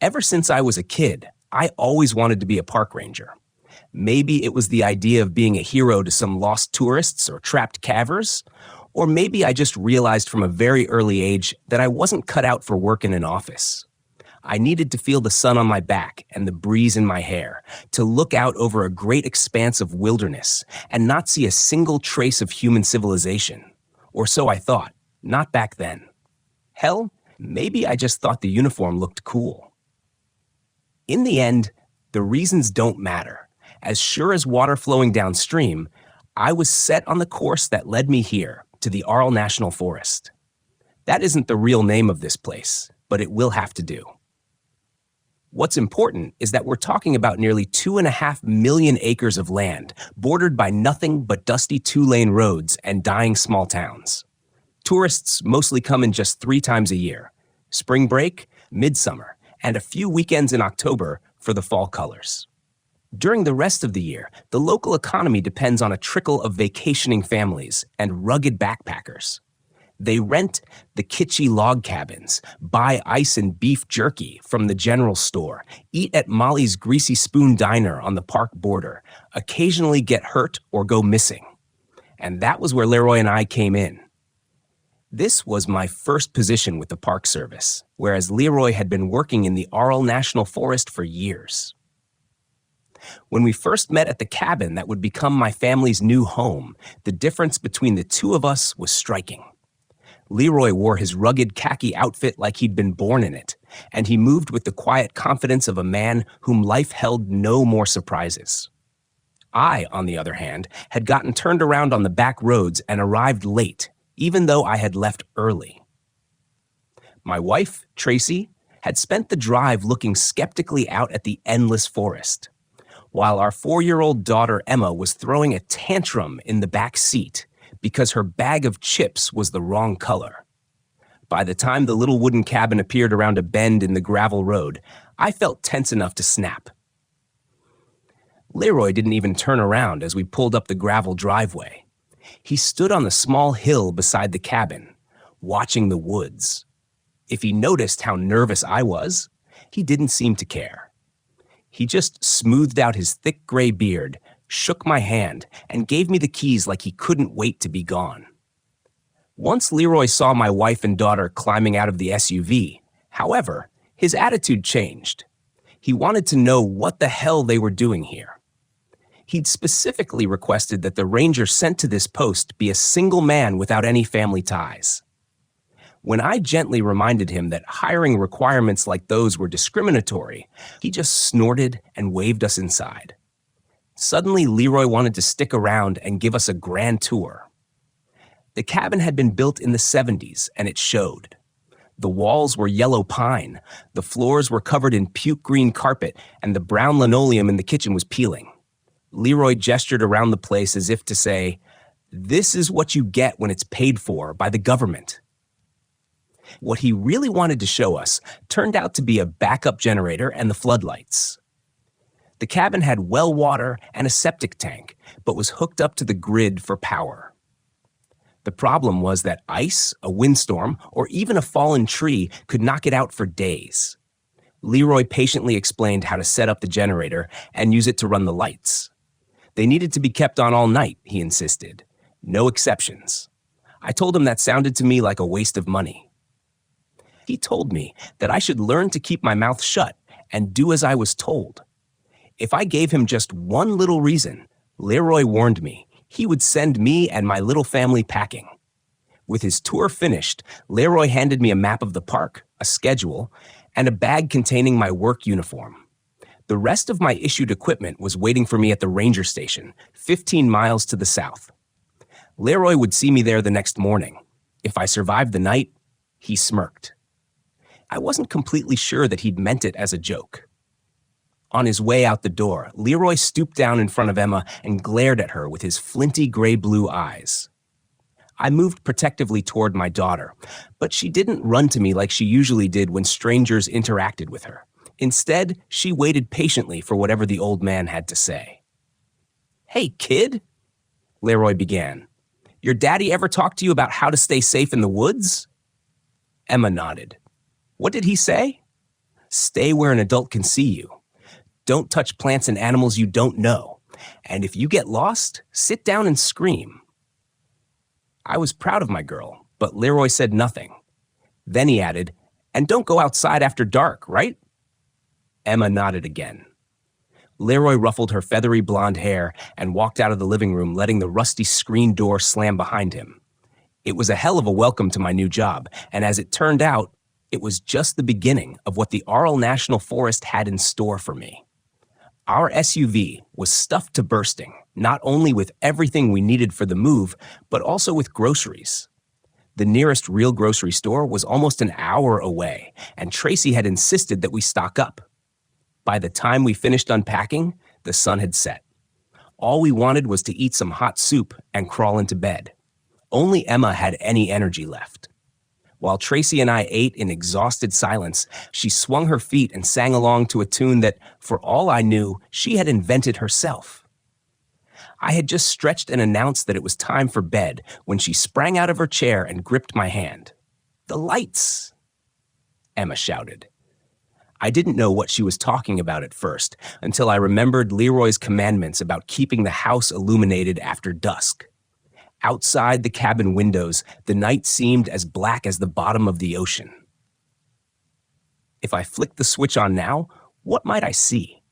Ever since I was a kid, I always wanted to be a park ranger. Maybe it was the idea of being a hero to some lost tourists or trapped cavers, or maybe I just realized from a very early age that I wasn't cut out for work in an office. I needed to feel the sun on my back and the breeze in my hair, to look out over a great expanse of wilderness and not see a single trace of human civilization. Or so I thought, not back then. Hell, maybe I just thought the uniform looked cool. In the end, the reasons don't matter. As sure as water flowing downstream, I was set on the course that led me here, to the Arl National Forest. That isn't the real name of this place, but it will have to do. What's important is that we're talking about nearly 2.5 million acres of land, bordered by nothing but dusty two-lane roads and dying small towns. Tourists mostly come in just 3 times a year: spring break, midsummer, and a few weekends in October for the fall colors. During the rest of the year, the local economy depends on a trickle of vacationing families and rugged backpackers. They rent the kitschy log cabins, buy ice and beef jerky from the general store, eat at Molly's Greasy Spoon Diner on the park border, occasionally get hurt or go missing. And that was where Leroy and I came in. This was my first position with the Park Service, whereas Leroy had been working in the Arl National Forest for years. When we first met at the cabin that would become my family's new home, the difference between the two of us was striking. Leroy wore his rugged khaki outfit like he'd been born in it, and he moved with the quiet confidence of a man whom life held no more surprises. I, on the other hand, had gotten turned around on the back roads and arrived late, even though I had left early. My wife, Tracy, had spent the drive looking skeptically out at the endless forest, while our 4-year-old daughter Emma was throwing a tantrum in the back seat because her bag of chips was the wrong color. By the time the little wooden cabin appeared around a bend in the gravel road, I felt tense enough to snap. Leroy didn't even turn around as we pulled up the gravel driveway. He stood on the small hill beside the cabin, watching the woods. If he noticed how nervous I was, he didn't seem to care. He just smoothed out his thick gray beard, shook my hand, and gave me the keys like he couldn't wait to be gone. Once Leroy saw my wife and daughter climbing out of the SUV, however, his attitude changed. He wanted to know what the hell they were doing here. He'd specifically requested that the ranger sent to this post be a single man without any family ties. When I gently reminded him that hiring requirements like those were discriminatory, he just snorted and waved us inside. Suddenly, Leroy wanted to stick around and give us a grand tour. The cabin had been built in the 70s, and it showed. The walls were yellow pine, the floors were covered in puke green carpet, and the brown linoleum in the kitchen was peeling. Leroy gestured around the place as if to say, "This is what you get when it's paid for by the government." What he really wanted to show us turned out to be a backup generator and the floodlights. The cabin had well water and a septic tank, but was hooked up to the grid for power. The problem was that ice, a windstorm, or even a fallen tree could knock it out for days. Leroy patiently explained how to set up the generator and use it to run the lights. They needed to be kept on all night, he insisted. No exceptions. I told him that sounded to me like a waste of money. He told me that I should learn to keep my mouth shut and do as I was told. If I gave him just one little reason, Leroy warned me, he would send me and my little family packing. With his tour finished, Leroy handed me a map of the park, a schedule, and a bag containing my work uniform. The rest of my issued equipment was waiting for me at the ranger station, 15 miles to the south. Leroy would see me there the next morning. If I survived the night, he smirked. I wasn't completely sure that he'd meant it as a joke. On his way out the door, Leroy stooped down in front of Emma and glared at her with his flinty gray-blue eyes. I moved protectively toward my daughter, but she didn't run to me like she usually did when strangers interacted with her. Instead, she waited patiently for whatever the old man had to say. "Hey, kid," Leroy began. "Your daddy ever talk to you about how to stay safe in the woods?" Emma nodded. "What did he say?" Stay where an adult can see you. Don't touch plants and animals you don't know. And if you get lost, sit down and scream. I was proud of my girl, but Leroy said nothing. Then he added, and don't go outside after dark, right? Emma nodded again. Leroy ruffled her feathery blonde hair and walked out of the living room, letting the rusty screen door slam behind him. It was a hell of a welcome to my new job, and as it turned out, it was just the beginning of what the Arl National Forest had in store for me. Our SUV was stuffed to bursting, not only with everything we needed for the move, but also with groceries. The nearest real grocery store was almost an hour away, and Tracy had insisted that we stock up. By the time we finished unpacking, the sun had set. All we wanted was to eat some hot soup and crawl into bed. Only Emma had any energy left. While Tracy and I ate in exhausted silence, she swung her feet and sang along to a tune that, for all I knew, she had invented herself. I had just stretched and announced that it was time for bed when she sprang out of her chair and gripped my hand. "The lights!" Emma shouted. I didn't know what she was talking about at first, until I remembered Leroy's commandments about keeping the house illuminated after dusk. Outside the cabin windows, the night seemed as black as the bottom of the ocean. If I flicked the switch on now, what might I see?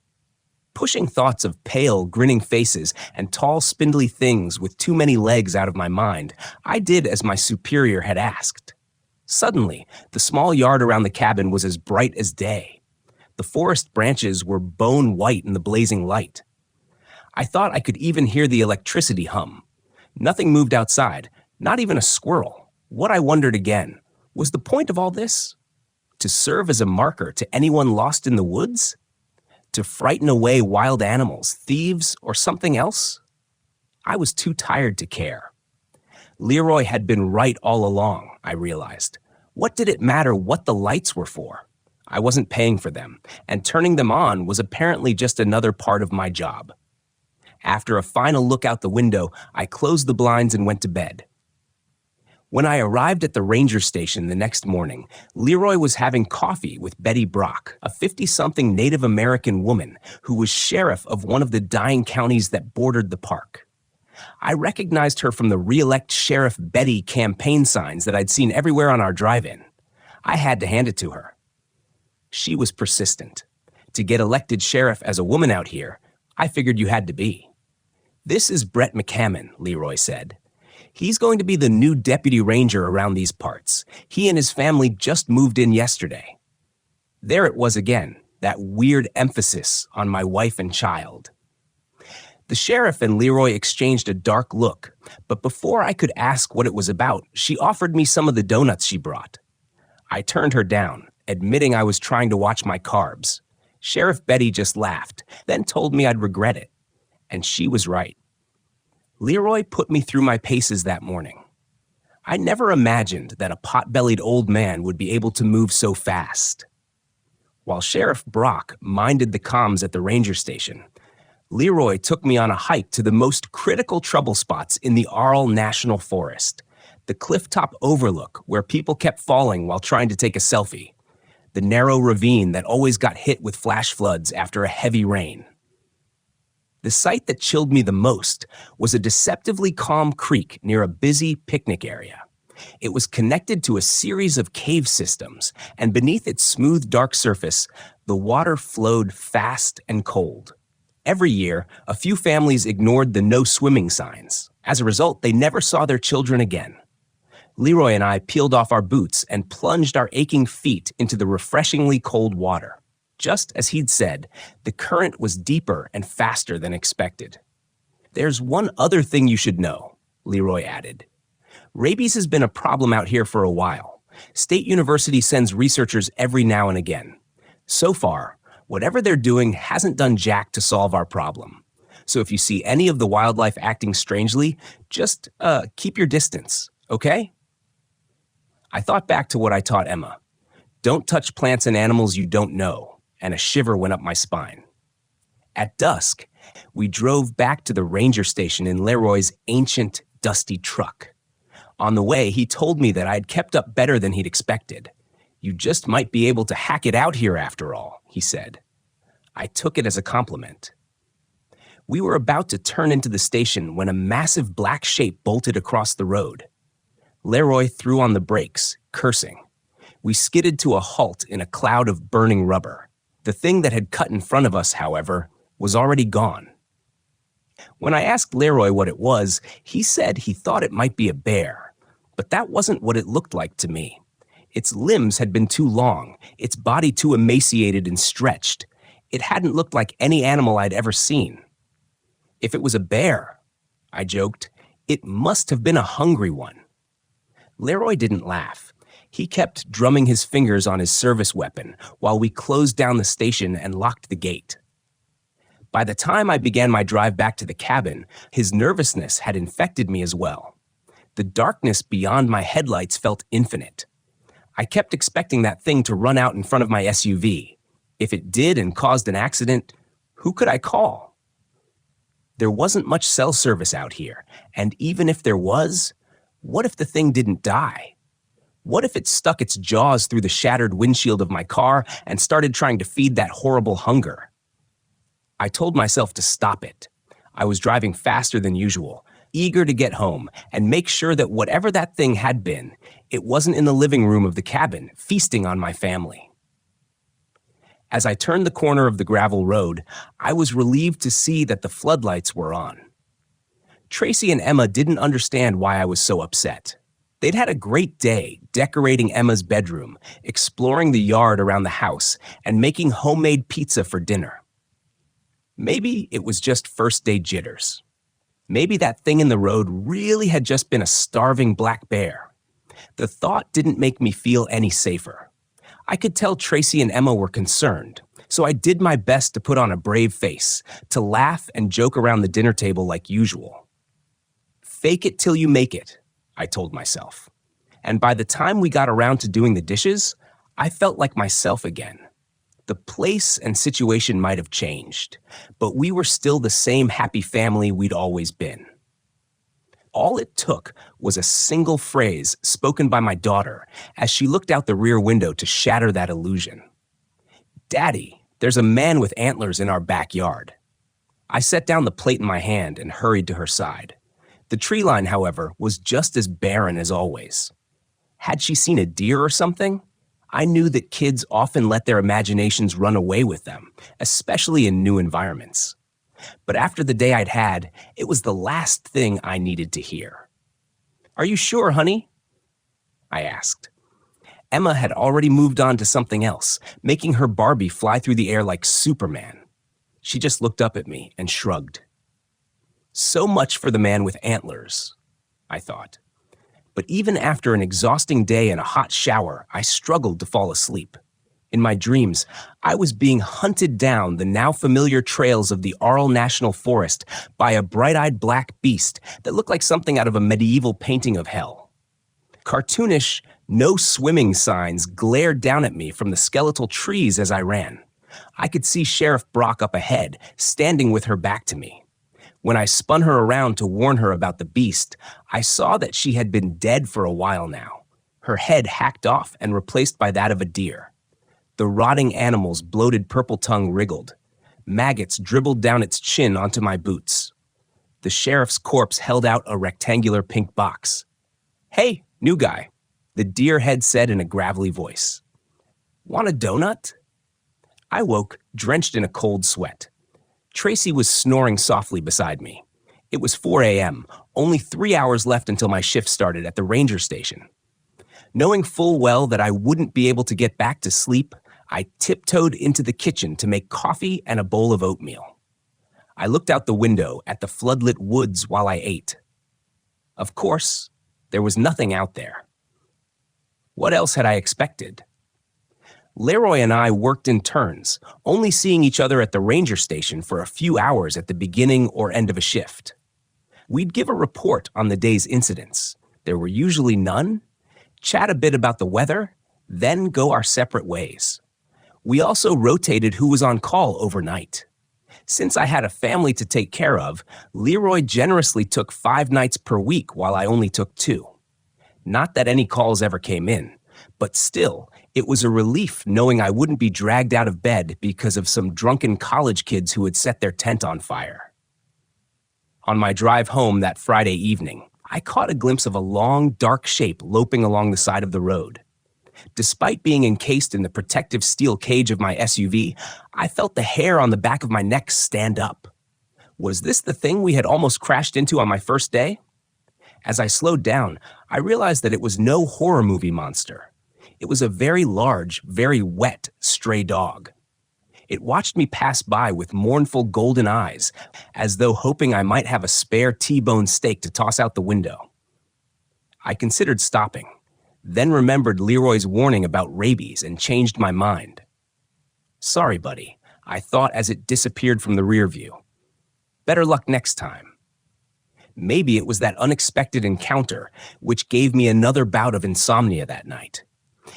Pushing thoughts of pale, grinning faces and tall, spindly things with too many legs out of my mind, I did as my superior had asked. Suddenly, the small yard around the cabin was as bright as day. The forest branches were bone white in the blazing light. I thought I could even hear the electricity hum. Nothing moved outside, not even a squirrel. What I wondered again, was the point of all this? To serve as a marker to anyone lost in the woods? To frighten away wild animals, thieves, or something else? I was too tired to care. Leroy had been right all along, I realized. What did it matter what the lights were for? I wasn't paying for them, and turning them on was apparently just another part of my job. After a final look out the window, I closed the blinds and went to bed. When I arrived at the ranger station the next morning, Leroy was having coffee with Betty Brock, a 50-something Native American woman who was sheriff of one of the dying counties that bordered the park. I recognized her from the Re-elect Sheriff Betty campaign signs that I'd seen everywhere on our drive-in. I had to hand it to her. She was persistent. To get elected sheriff as a woman out here, I figured you had to be. "This is Brett McCammon," Leroy said. "He's going to be the new deputy ranger around these parts. He and his family just moved in yesterday." There it was again, that weird emphasis on my wife and child. The sheriff and Leroy exchanged a dark look, but before I could ask what it was about, she offered me some of the donuts she brought. I turned her down, admitting I was trying to watch my carbs. Sheriff Betty just laughed, then told me I'd regret it. And she was right. Leroy put me through my paces that morning. I never imagined that a pot-bellied old man would be able to move so fast. While Sheriff Brock minded the comms at the ranger station, Leroy took me on a hike to the most critical trouble spots in the Arl National Forest, the clifftop overlook where people kept falling while trying to take a selfie, the narrow ravine that always got hit with flash floods after a heavy rain. The sight that chilled me the most was a deceptively calm creek near a busy picnic area. It was connected to a series of cave systems, and beneath its smooth, dark surface, the water flowed fast and cold. Every year, a few families ignored the no swimming signs. As a result, they never saw their children again. Leroy and I peeled off our boots and plunged our aching feet into the refreshingly cold water. Just as he'd said, the current was deeper and faster than expected. "There's one other thing you should know," Leroy added. "Rabies has been a problem out here for a while. State University sends researchers every now and again. So far, whatever they're doing hasn't done jack to solve our problem. So if you see any of the wildlife acting strangely, just keep your distance, okay?" I thought back to what I taught Emma. Don't touch plants and animals you don't know, and a shiver went up my spine. At dusk, we drove back to the ranger station in Leroy's ancient, dusty truck. On the way, he told me that I had kept up better than he'd expected. "You just might be able to hack it out here after all," he said. I took it as a compliment. We were about to turn into the station when a massive black shape bolted across the road. Leroy threw on the brakes, cursing. We skidded to a halt in a cloud of burning rubber. The thing that had cut in front of us, however, was already gone. When I asked Leroy what it was, he said he thought it might be a bear, but that wasn't what it looked like to me. Its limbs had been too long, its body too emaciated and stretched. It hadn't looked like any animal I'd ever seen. If it was a bear, I joked, it must have been a hungry one. Leroy didn't laugh. He kept drumming his fingers on his service weapon while we closed down the station and locked the gate. By the time I began my drive back to the cabin, his nervousness had infected me as well. The darkness beyond my headlights felt infinite. I kept expecting that thing to run out in front of my SUV. If it did and caused an accident, who could I call? There wasn't much cell service out here, and even if there was, what if the thing didn't die? What if it stuck its jaws through the shattered windshield of my car and started trying to feed that horrible hunger? I told myself to stop it. I was driving faster than usual, eager to get home and make sure that whatever that thing had been, it wasn't in the living room of the cabin, feasting on my family. As I turned the corner of the gravel road, I was relieved to see that the floodlights were on. Tracy and Emma didn't understand why I was so upset. They'd had a great day decorating Emma's bedroom, exploring the yard around the house, and making homemade pizza for dinner. Maybe it was just first-day jitters. Maybe that thing in the road really had just been a starving black bear. The thought didn't make me feel any safer. I could tell Tracy and Emma were concerned, so I did my best to put on a brave face, to laugh and joke around the dinner table like usual. Fake it till you make it, I told myself. And by the time we got around to doing the dishes, I felt like myself again. The place and situation might have changed, but we were still the same happy family we'd always been. All it took was a single phrase spoken by my daughter as she looked out the rear window to shatter that illusion. "Daddy, there's a man with antlers in our backyard." I set down the plate in my hand and hurried to her side. The tree line, however, was just as barren as always. Had she seen a deer or something? I knew that kids often let their imaginations run away with them, especially in new environments. But after the day I'd had, it was the last thing I needed to hear. "Are you sure, honey?" I asked. Emma had already moved on to something else, making her Barbie fly through the air like Superman. She just looked up at me and shrugged. So much for the man with antlers, I thought. But even after an exhausting day and a hot shower, I struggled to fall asleep. In my dreams, I was being hunted down the now familiar trails of the Arl National Forest by a bright-eyed black beast that looked like something out of a medieval painting of hell. Cartoonish, no swimming signs glared down at me from the skeletal trees as I ran. I could see Sheriff Brock up ahead, standing with her back to me. When I spun her around to warn her about the beast, I saw that she had been dead for a while now, her head hacked off and replaced by that of a deer. The rotting animal's bloated purple tongue wriggled. Maggots dribbled down its chin onto my boots. The sheriff's corpse held out a rectangular pink box. "Hey, new guy," the deer head said in a gravelly voice. "Want a donut?" I woke, drenched in a cold sweat. Tracy was snoring softly beside me. It was 4 a.m., only 3 hours left until my shift started at the ranger station. Knowing full well that I wouldn't be able to get back to sleep, I tiptoed into the kitchen to make coffee and a bowl of oatmeal. I looked out the window at the floodlit woods while I ate. Of course, there was nothing out there. What else had I expected? Leroy and I worked in turns, only seeing each other at the ranger station for a few hours at the beginning or end of a shift. We'd give a report on the day's incidents. There were usually none, chat a bit about the weather, then go our separate ways. We also rotated who was on call overnight. Since I had a family to take care of, Leroy generously took 5 nights per week while I only took 2. Not that any calls ever came in, but still, It was a relief knowing I wouldn't be dragged out of bed because of some drunken college kids who had set their tent on fire. On my drive home that Friday evening, I caught a glimpse of a long, dark shape loping along the side of the road. Despite being encased in the protective steel cage of my SUV, I felt the hair on the back of my neck stand up. Was this the thing we had almost crashed into on my first day? As I slowed down, I realized that it was no horror movie monster. It was a very large, very wet stray dog. It watched me pass by with mournful golden eyes, as though hoping I might have a spare T-bone steak to toss out the window. I considered stopping, then remembered Leroy's warning about rabies and changed my mind. "Sorry, buddy," I thought as it disappeared from the rear view. "Better luck next time." Maybe it was that unexpected encounter which gave me another bout of insomnia that night.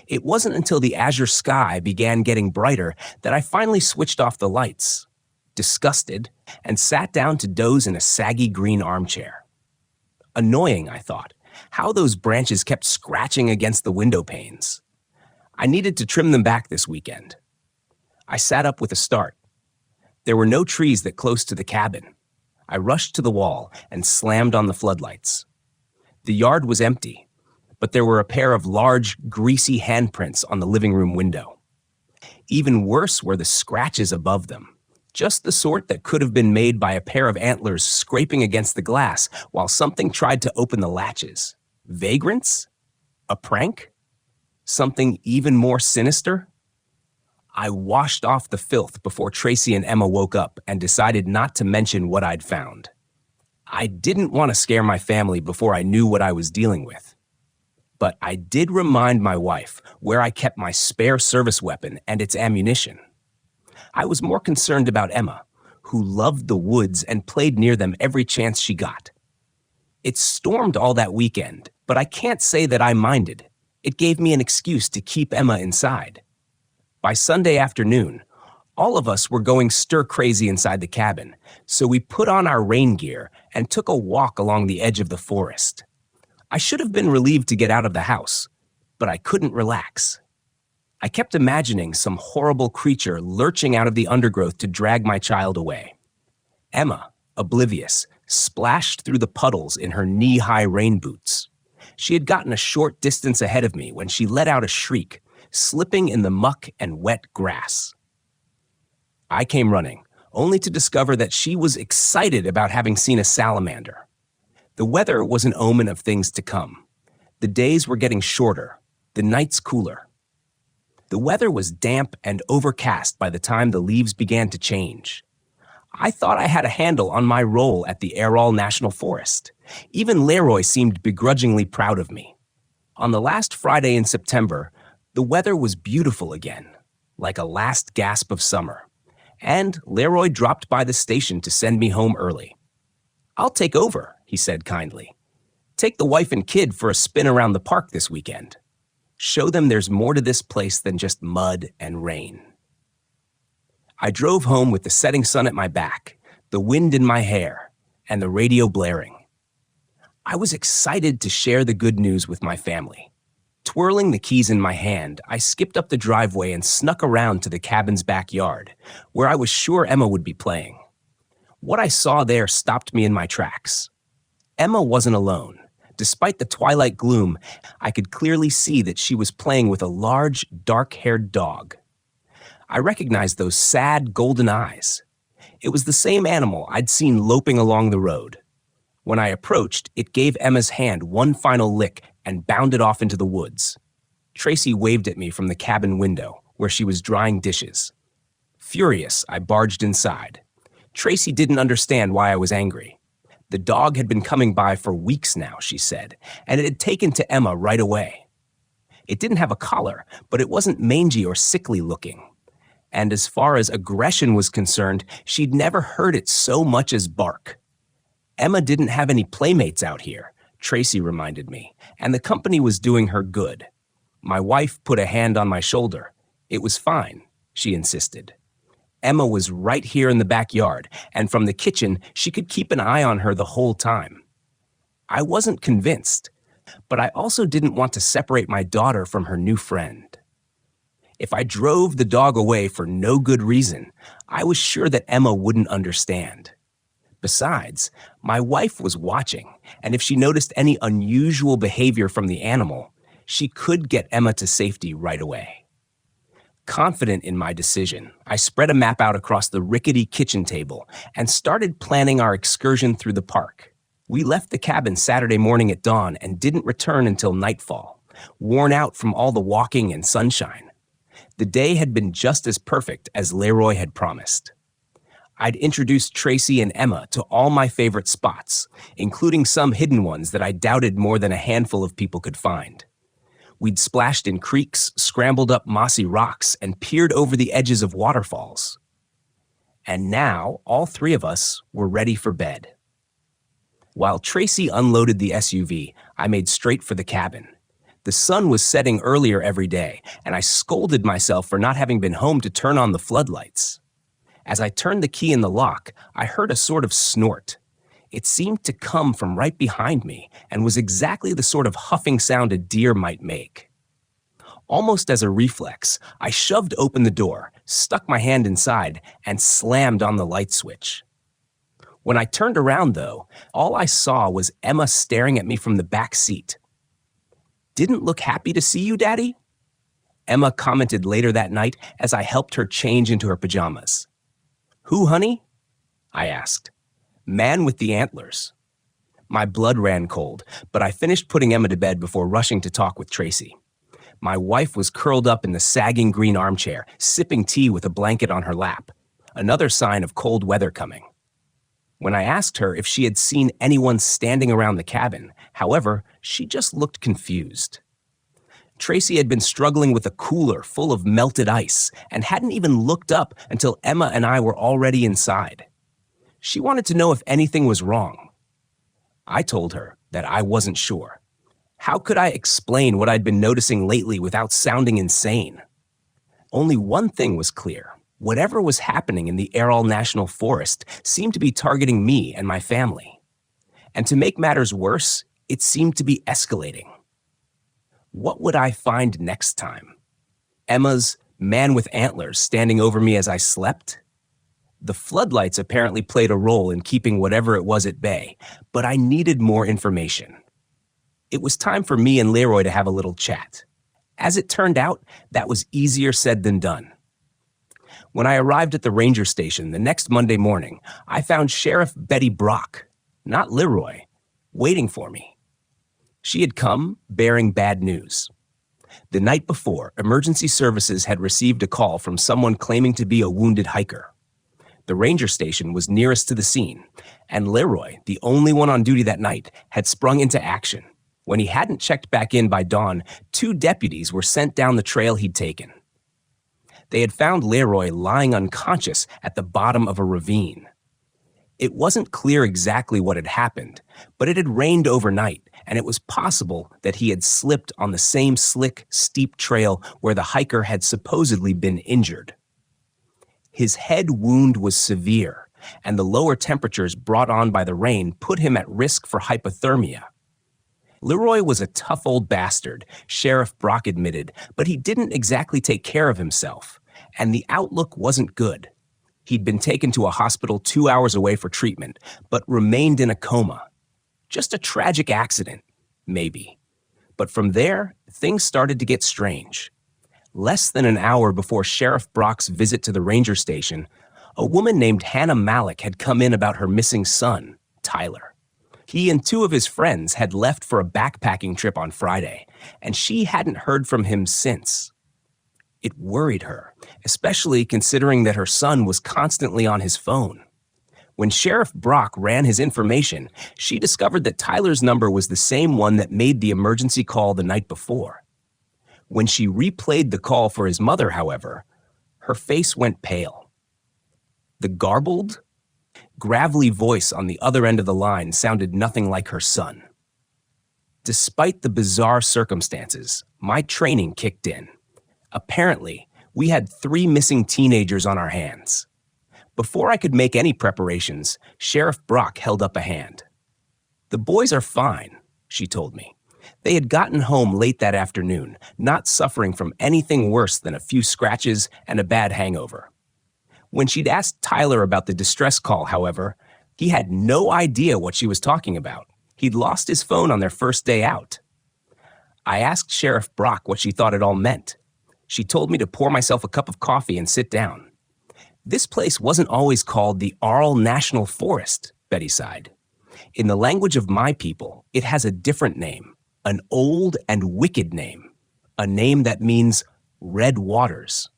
It wasn't until the azure sky began getting brighter that I finally switched off the lights, disgusted, and sat down to doze in a saggy green armchair. Annoying, I thought, how those branches kept scratching against the window panes. I needed to trim them back this weekend. I sat up with a start. There were no trees that close to the cabin. I rushed to the wall and slammed on the floodlights. The yard was empty, but there were a pair of large, greasy handprints on the living room window. Even worse were the scratches above them, just the sort that could have been made by a pair of antlers scraping against the glass while something tried to open the latches. Vagrants? A prank? Something even more sinister? I washed off the filth before Tracy and Emma woke up and decided not to mention what I'd found. I didn't want to scare my family before I knew what I was dealing with. But I did remind my wife where I kept my spare service weapon and its ammunition. I was more concerned about Emma, who loved the woods and played near them every chance she got. It stormed all that weekend, but I can't say that I minded. It gave me an excuse to keep Emma inside. By Sunday afternoon, all of us were going stir-crazy inside the cabin, so we put on our rain gear and took a walk along the edge of the forest. I should have been relieved to get out of the house, but I couldn't relax. I kept imagining some horrible creature lurching out of the undergrowth to drag my child away. Emma, oblivious, splashed through the puddles in her knee-high rain boots. She had gotten a short distance ahead of me when she let out a shriek, slipping in the muck and wet grass. I came running, only to discover that she was excited about having seen a salamander. The weather was an omen of things to come. The days were getting shorter, the nights cooler. The weather was damp and overcast by the time the leaves began to change. I thought I had a handle on my role at the Errol National Forest. Even Leroy seemed begrudgingly proud of me. On the last Friday in September, the weather was beautiful again, like a last gasp of summer, and Leroy dropped by the station to send me home early. "I'll take over," he said kindly. "Take the wife and kid for a spin around the park this weekend. Show them there's more to this place than just mud and rain." I drove home with the setting sun at my back, the wind in my hair, and the radio blaring. I was excited to share the good news with my family. Twirling the keys in my hand, I skipped up the driveway and snuck around to the cabin's backyard, where I was sure Emma would be playing. What I saw there stopped me in my tracks. Emma wasn't alone. Despite the twilight gloom, I could clearly see that she was playing with a large, dark-haired dog. I recognized those sad, golden eyes. It was the same animal I'd seen loping along the road. When I approached, it gave Emma's hand one final lick and bounded off into the woods. Tracy waved at me from the cabin window, where she was drying dishes. Furious, I barged inside. Tracy didn't understand why I was angry. The dog had been coming by for weeks now, she said, and it had taken to Emma right away. It didn't have a collar, but it wasn't mangy or sickly looking. And as far as aggression was concerned, she'd never heard it so much as bark. Emma didn't have any playmates out here, Tracy reminded me, and the company was doing her good. My wife put a hand on my shoulder. It was fine, she insisted. Emma was right here in the backyard, and from the kitchen, she could keep an eye on her the whole time. I wasn't convinced, but I also didn't want to separate my daughter from her new friend. If I drove the dog away for no good reason, I was sure that Emma wouldn't understand. Besides, my wife was watching, and if she noticed any unusual behavior from the animal, she could get Emma to safety right away. Confident in my decision, I spread a map out across the rickety kitchen table and started planning our excursion through the park. We left the cabin Saturday morning at dawn and didn't return until nightfall, worn out from all the walking and sunshine. The day had been just as perfect as Leroy had promised. I'd introduced Tracy and Emma to all my favorite spots, including some hidden ones that I doubted more than a handful of people could find. We'd splashed in creeks, scrambled up mossy rocks, and peered over the edges of waterfalls. And now, all three of us were ready for bed. While Tracy unloaded the SUV, I made straight for the cabin. The sun was setting earlier every day, and I scolded myself for not having been home to turn on the floodlights. As I turned the key in the lock, I heard a sort of snort. It seemed to come from right behind me and was exactly the sort of huffing sound a deer might make. Almost as a reflex, I shoved open the door, stuck my hand inside, and slammed on the light switch. When I turned around, though, all I saw was Emma staring at me from the back seat. "Didn't look happy to see you, Daddy?" Emma commented later that night as I helped her change into her pajamas. "Who, honey?" I asked. "Man with the antlers." My blood ran cold, but I finished putting Emma to bed before rushing to talk with Tracy. My wife was curled up in the sagging green armchair, sipping tea with a blanket on her lap, another sign of cold weather coming. When I asked her if she had seen anyone standing around the cabin, however, she just looked confused. Tracy had been struggling with a cooler full of melted ice and hadn't even looked up until Emma and I were already inside. She wanted to know if anything was wrong. I told her that I wasn't sure. How could I explain what I'd been noticing lately without sounding insane? Only one thing was clear. Whatever was happening in the Aral National Forest seemed to be targeting me and my family. And to make matters worse, it seemed to be escalating. What would I find next time? Emma's man with antlers standing over me as I slept? The floodlights apparently played a role in keeping whatever it was at bay, but I needed more information. It was time for me and Leroy to have a little chat. As it turned out, that was easier said than done. When I arrived at the ranger station the next Monday morning, I found Sheriff Betty Brock, not Leroy, waiting for me. She had come bearing bad news. The night before, emergency services had received a call from someone claiming to be a wounded hiker. The ranger station was nearest to the scene, and Leroy, the only one on duty that night, had sprung into action. When he hadn't checked back in by dawn, 2 deputies were sent down the trail he'd taken. They had found Leroy lying unconscious at the bottom of a ravine. It wasn't clear exactly what had happened, but it had rained overnight, and it was possible that he had slipped on the same slick, steep trail where the hiker had supposedly been injured. His head wound was severe, and the lower temperatures brought on by the rain put him at risk for hypothermia. Leroy was a tough old bastard, Sheriff Brock admitted, but he didn't exactly take care of himself, and the outlook wasn't good. He'd been taken to a hospital 2 hours away for treatment, but remained in a coma. Just a tragic accident, maybe. But from there, things started to get strange. Less than an hour before Sheriff Brock's visit to the ranger station, a woman named Hannah Malik had come in about her missing son, Tyler. He and 2 of his friends had left for a backpacking trip on Friday, and she hadn't heard from him since. It worried her, especially considering that her son was constantly on his phone. When Sheriff Brock ran his information, she discovered that Tyler's number was the same one that made the emergency call the night before. When she replayed the call for his mother, however, her face went pale. The garbled, gravelly voice on the other end of the line sounded nothing like her son. Despite the bizarre circumstances, my training kicked in. Apparently, we had 3 missing teenagers on our hands. Before I could make any preparations, Sheriff Brock held up a hand. "The boys are fine," she told me. They had gotten home late that afternoon, not suffering from anything worse than a few scratches and a bad hangover. When she'd asked Tyler about the distress call, however, he had no idea what she was talking about. He'd lost his phone on their first day out. I asked Sheriff Brock what she thought it all meant. She told me to pour myself a cup of coffee and sit down. This place wasn't always called the Arl National Forest, Betty sighed. In the language of my people, it has a different name, an old and wicked name, a name that means red waters.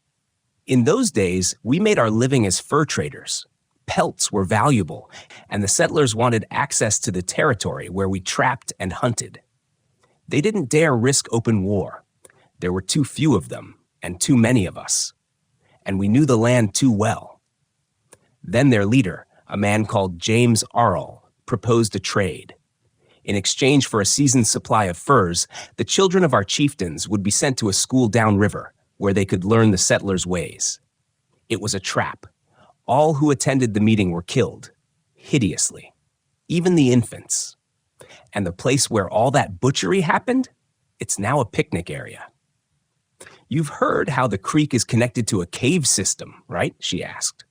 In those days, we made our living as fur traders. Pelts were valuable, and the settlers wanted access to the territory where we trapped and hunted. They didn't dare risk open war. There were too few of them, and too many of us. And we knew the land too well. Then their leader, a man called James Arl, proposed a trade. In exchange for a season's supply of furs, the children of our chieftains would be sent to a school downriver, where they could learn the settlers' ways. It was a trap. All who attended the meeting were killed, hideously, even the infants. And the place where all that butchery happened, it's now a picnic area. You've heard how the creek is connected to a cave system, right? She asked.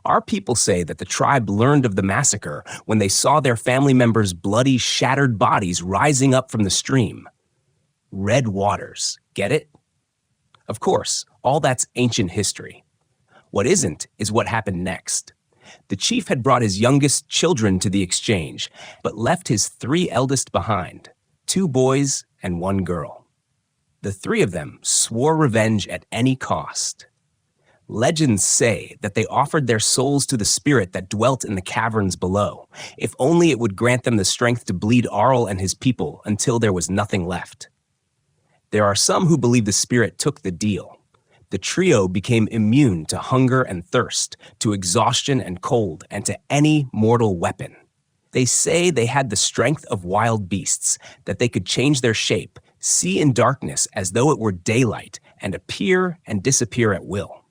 Our people say that the tribe learned of the massacre when they saw their family members' bloody, shattered bodies rising up from the stream. Red waters, get it? Of course, all that's ancient history. What isn't is what happened next. The chief had brought his youngest children to the exchange, but left his 3 eldest behind, 2 boys and 1 girl. The 3 of them swore revenge at any cost. Legends say that they offered their souls to the spirit that dwelt in the caverns below, if only it would grant them the strength to bleed Arl and his people until there was nothing left. There are some who believe the spirit took the deal. The trio became immune to hunger and thirst, to exhaustion and cold, and to any mortal weapon. They say they had the strength of wild beasts, that they could change their shape, see in darkness as though it were daylight, and appear and disappear at will.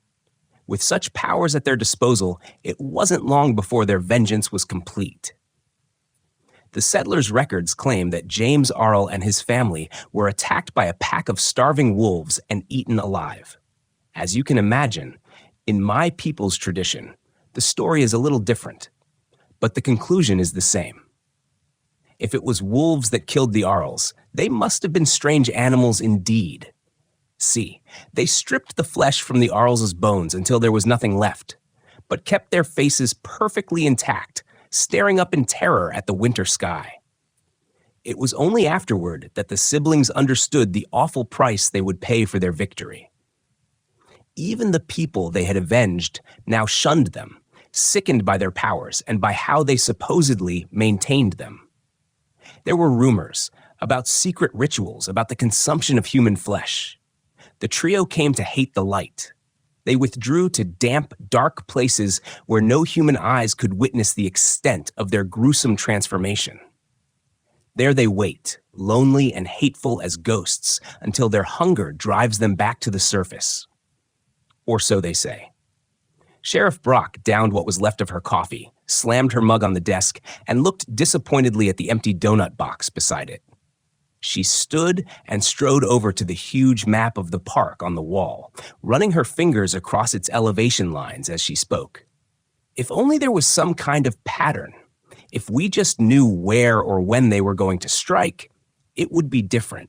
With such powers at their disposal, it wasn't long before their vengeance was complete. The settlers' records claim that James Arl and his family were attacked by a pack of starving wolves and eaten alive. As you can imagine, in my people's tradition, the story is a little different, but the conclusion is the same. If it was wolves that killed the Arls, they must have been strange animals indeed. See, they stripped the flesh from the Arls' bones until there was nothing left, but kept their faces perfectly intact, staring up in terror at the winter sky. It was only afterward that the siblings understood the awful price they would pay for their victory. Even the people they had avenged now shunned them, sickened by their powers and by how they supposedly maintained them. There were rumors about secret rituals about the consumption of human flesh. The trio came to hate the light. They withdrew to damp, dark places where no human eyes could witness the extent of their gruesome transformation. There they wait, lonely and hateful as ghosts, until their hunger drives them back to the surface. Or so they say. Sheriff Brock downed what was left of her coffee, slammed her mug on the desk, and looked disappointedly at the empty donut box beside it. She stood and strode over to the huge map of the park on the wall, running her fingers across its elevation lines as she spoke. If only there was some kind of pattern. If we just knew where or when they were going to strike, it would be different.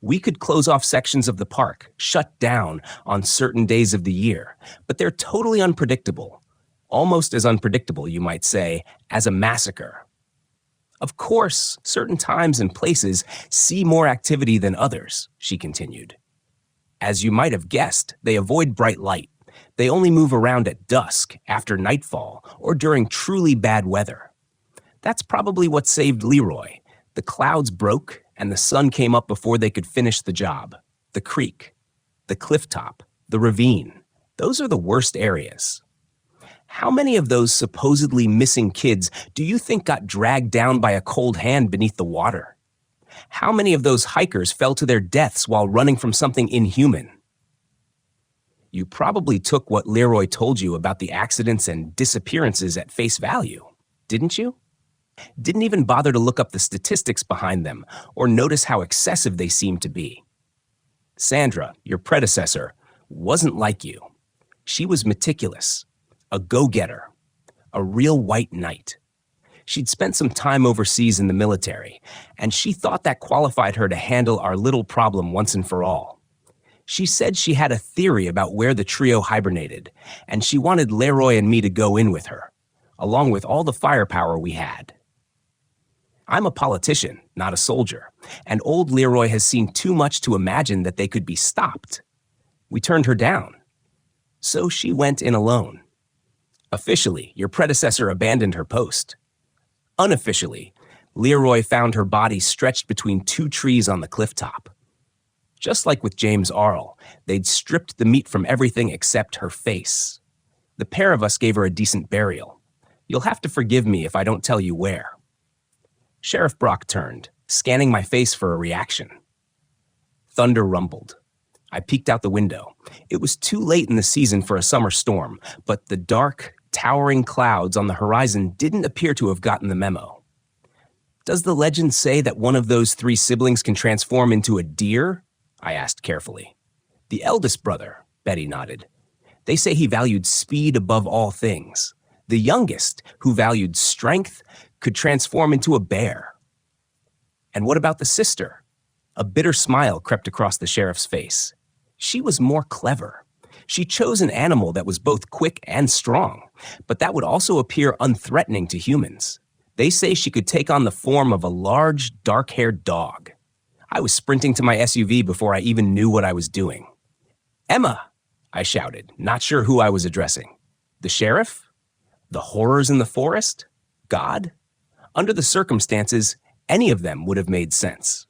We could close off sections of the park, shut down on certain days of the year, but they're totally unpredictable. Almost as unpredictable, you might say, as a massacre. Of course, certain times and places see more activity than others, she continued. As you might have guessed, they avoid bright light. They only move around at dusk, after nightfall, or during truly bad weather. That's probably what saved Leroy. The clouds broke, and the sun came up before they could finish the job. The creek, the cliff top, the ravine. Those are the worst areas. How many of those supposedly missing kids do you think got dragged down by a cold hand beneath the water? How many of those hikers fell to their deaths while running from something inhuman? You probably took what Leroy told you about the accidents and disappearances at face value, didn't you? Didn't even bother to look up the statistics behind them or notice how excessive they seemed to be. Sandra, your predecessor, wasn't like you. She was meticulous, a go-getter, a real white knight. She'd spent some time overseas in the military, and she thought that qualified her to handle our little problem once and for all. She said she had a theory about where the trio hibernated, and she wanted Leroy and me to go in with her, along with all the firepower we had. I'm a politician, not a soldier, and old Leroy has seen too much to imagine that they could be stopped. We turned her down. So she went in alone. Officially, your predecessor abandoned her post. Unofficially, Leroy found her body stretched between two trees on the clifftop. Just like with James Arl, they'd stripped the meat from everything except her face. The pair of us gave her a decent burial. You'll have to forgive me if I don't tell you where. Sheriff Brock turned, scanning my face for a reaction. Thunder rumbled. I peeked out the window. It was too late in the season for a summer storm, but the dark, towering clouds on the horizon didn't appear to have gotten the memo. Does the legend say that one of those three siblings can transform into a deer? I asked carefully. The eldest brother, Betty nodded. They say he valued speed above all things. The youngest, who valued strength, could transform into a bear. And what about the sister? A bitter smile crept across the sheriff's face. She was more clever. She chose an animal that was both quick and strong, but that would also appear unthreatening to humans. They say she could take on the form of a large, dark-haired dog. I was sprinting to my SUV before I even knew what I was doing. "Emma!" I shouted, not sure who I was addressing. The sheriff? The horrors in the forest? God? Under the circumstances, any of them would have made sense.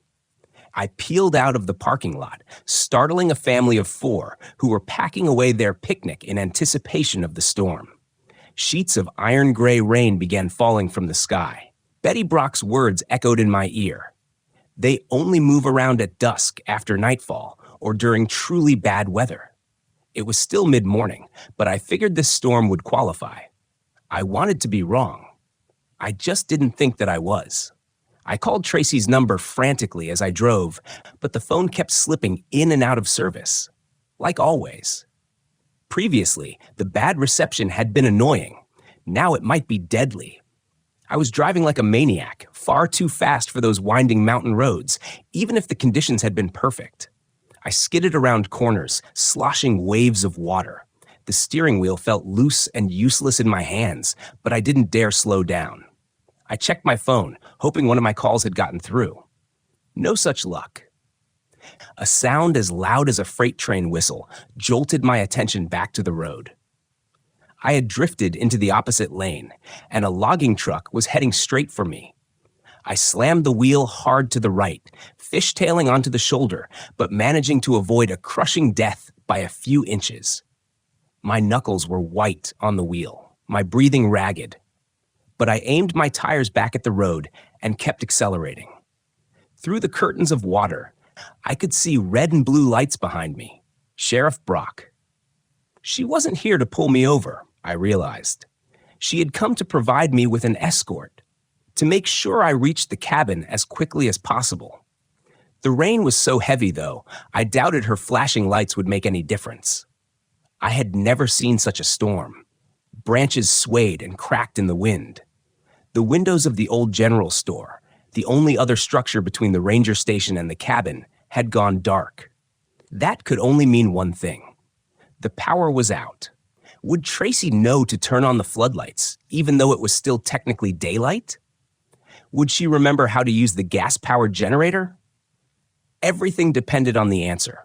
I peeled out of the parking lot, startling a family of 4 who were packing away their picnic in anticipation of the storm. Sheets of iron-gray rain began falling from the sky. Betty Brock's words echoed in my ear. They only move around at dusk after nightfall or during truly bad weather. It was still mid-morning, but I figured this storm would qualify. I wanted to be wrong. I just didn't think that I was. I called Tracy's number frantically as I drove, but the phone kept slipping in and out of service, like always. Previously, the bad reception had been annoying. Now it might be deadly. I was driving like a maniac, far too fast for those winding mountain roads, even if the conditions had been perfect. I skidded around corners, sloshing waves of water. The steering wheel felt loose and useless in my hands, but I didn't dare slow down. I checked my phone, hoping one of my calls had gotten through. No such luck. A sound as loud as a freight train whistle jolted my attention back to the road. I had drifted into the opposite lane, and a logging truck was heading straight for me. I slammed the wheel hard to the right, fishtailing onto the shoulder, but managing to avoid a crushing death by a few inches. My knuckles were white on the wheel, my breathing ragged. But I aimed my tires back at the road and kept accelerating. Through the curtains of water, I could see red and blue lights behind me. Sheriff Brock. She wasn't here to pull me over, I realized. She had come to provide me with an escort, to make sure I reached the cabin as quickly as possible. The rain was so heavy, though, I doubted her flashing lights would make any difference. I had never seen such a storm. Branches swayed and cracked in the wind. The windows of the old general store, the only other structure between the ranger station and the cabin, had gone dark. That could only mean one thing. The power was out. Would Tracy know to turn on the floodlights, even though it was still technically daylight? Would she remember how to use the gas-powered generator? Everything depended on the answer.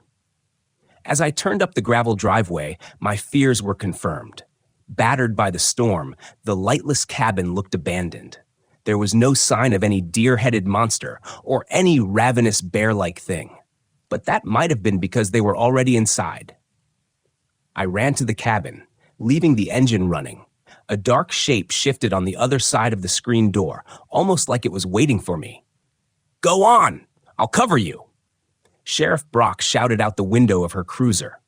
As I turned up the gravel driveway, my fears were confirmed. Battered by the storm, the lightless cabin looked abandoned. There was no sign of any deer-headed monster or any ravenous bear-like thing. But that might have been because they were already inside. I ran to the cabin, leaving the engine running. A dark shape shifted on the other side of the screen door, almost like it was waiting for me. "Go on! I'll cover you!" Sheriff Brock shouted out the window of her cruiser.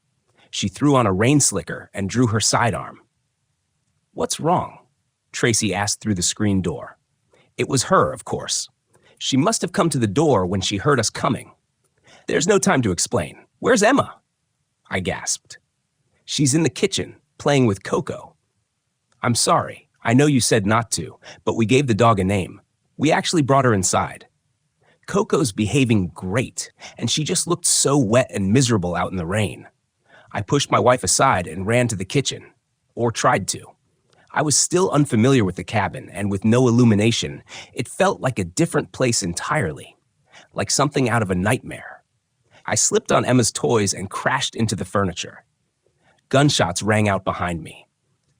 She threw on a rain slicker and drew her sidearm. "What's wrong?" Tracy asked through the screen door. It was her, of course. She must have come to the door when she heard us coming. "There's no time to explain. Where's Emma?" I gasped. "She's in the kitchen, playing with Coco." "I'm sorry. I know you said not to, but we gave the dog a name. We actually brought her inside. Coco's behaving great, and she just looked so wet and miserable out in the rain." I pushed my wife aside and ran to the kitchen, or tried to. I was still unfamiliar with the cabin, and with no illumination, it felt like a different place entirely, like something out of a nightmare. I slipped on Emma's toys and crashed into the furniture. Gunshots rang out behind me.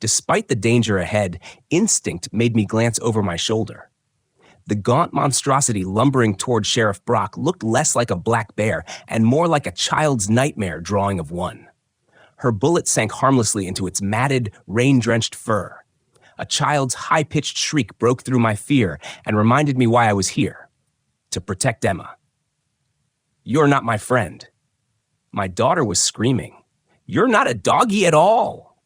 Despite the danger ahead, instinct made me glance over my shoulder. The gaunt monstrosity lumbering toward Sheriff Brock looked less like a black bear and more like a child's nightmare drawing of one. Her bullet sank harmlessly into its matted, rain-drenched fur. A child's high-pitched shriek broke through my fear and reminded me why I was here: to protect Emma. "You're not my friend." My daughter was screaming, "You're not a doggy at all!"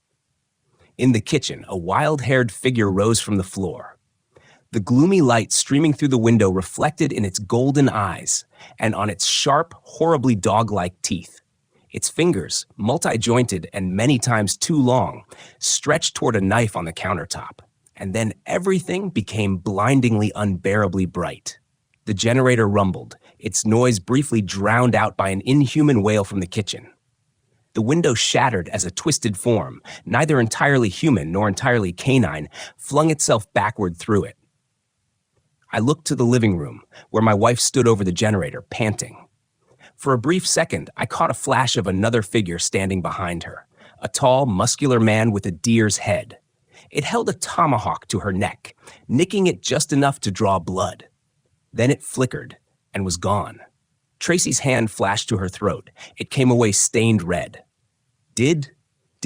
In the kitchen, a wild-haired figure rose from the floor. The gloomy light streaming through the window reflected in its golden eyes and on its sharp, horribly dog-like teeth. Its fingers, multi-jointed and many times too long, stretched toward a knife on the countertop, and then everything became blindingly unbearably bright. The generator rumbled, its noise briefly drowned out by an inhuman wail from the kitchen. The window shattered as a twisted form, neither entirely human nor entirely canine, flung itself backward through it. I looked to the living room, where my wife stood over the generator, panting. For a brief second, I caught a flash of another figure standing behind her, a tall, muscular man with a deer's head. It held a tomahawk to her neck, nicking it just enough to draw blood. Then it flickered and was gone. Tracy's hand flashed to her throat. It came away stained red. Did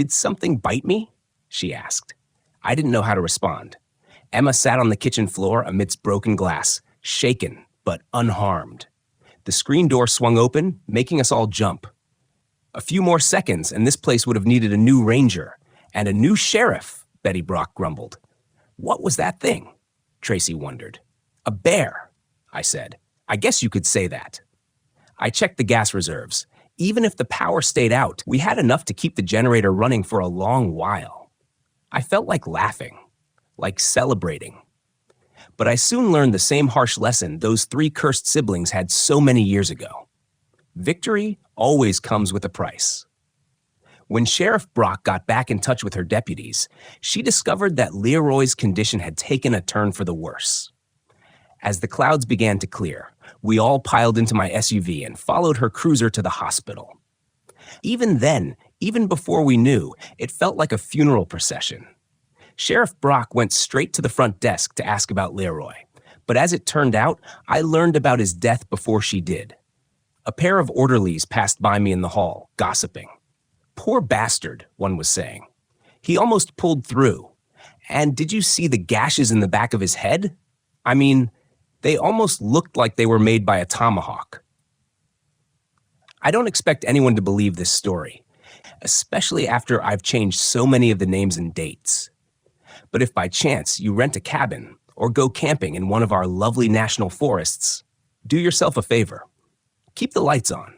something bite me?" she asked. I didn't know how to respond. Emma sat on the kitchen floor amidst broken glass, shaken but unharmed. The screen door swung open, making us all jump. A few more seconds, and this place would have needed a new ranger. And a new sheriff, Betty Brock grumbled. "What was that thing?" Tracy wondered. "A bear," I said. "I guess you could say that." I checked the gas reserves. Even if the power stayed out, we had enough to keep the generator running for a long while. I felt like laughing, like celebrating. But I soon learned the same harsh lesson those 3 cursed siblings had so many years ago. Victory always comes with a price. When Sheriff Brock got back in touch with her deputies, she discovered that Leroy's condition had taken a turn for the worse. As the clouds began to clear, we all piled into my SUV and followed her cruiser to the hospital. Even then, even before we knew, it felt like a funeral procession. Sheriff Brock went straight to the front desk to ask about Leroy, but as it turned out, I learned about his death before she did. A pair of orderlies passed by me in the hall, gossiping. "Poor bastard," one was saying. "He almost pulled through. And did you see the gashes in the back of his head? I mean, they almost looked like they were made by a tomahawk." I don't expect anyone to believe this story, especially after I've changed so many of the names and dates. But if by chance you rent a cabin or go camping in one of our lovely national forests, do yourself a favor. Keep the lights on.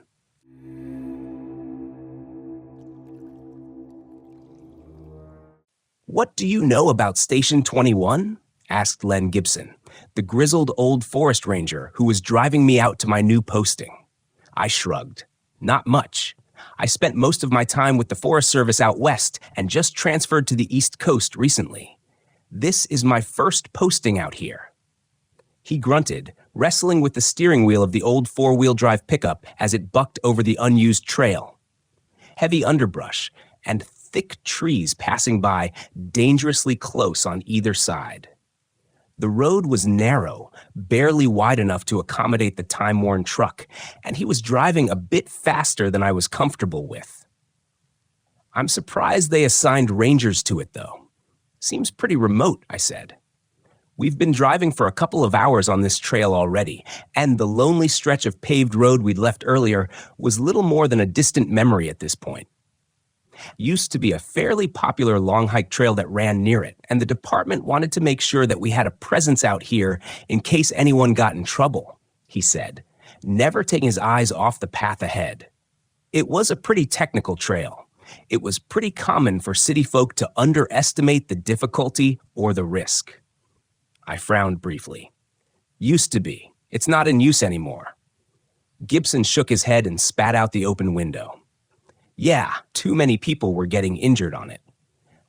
"What do you know about Station 21? Asked Len Gibson, the grizzled old forest ranger who was driving me out to my new posting. I shrugged. Not much. I spent most of my time with the Forest Service out west and just transferred to the East Coast recently. This is my first posting out here." He grunted, wrestling with the steering wheel of the old 4-wheel drive pickup as it bucked over the unused trail. Heavy underbrush and thick trees passing by dangerously close on either side. The road was narrow, barely wide enough to accommodate the time-worn truck, and he was driving a bit faster than I was comfortable with. "I'm surprised they assigned rangers to it, though. Seems pretty remote," I said. "We've been driving for a couple of hours on this trail already, and the lonely stretch of paved road we'd left earlier was little more than a distant memory at this point." Used to be a fairly popular long hike trail that ran near it, and the department wanted to make sure that we had a presence out here in case anyone got in trouble, he said, never taking his eyes off the path ahead. It was a pretty technical trail. It was pretty common for city folk to underestimate the difficulty or the risk. I frowned briefly. Used to be. It's not in use anymore. Gibson shook his head and spat out the open window. Yeah, too many people were getting injured on it.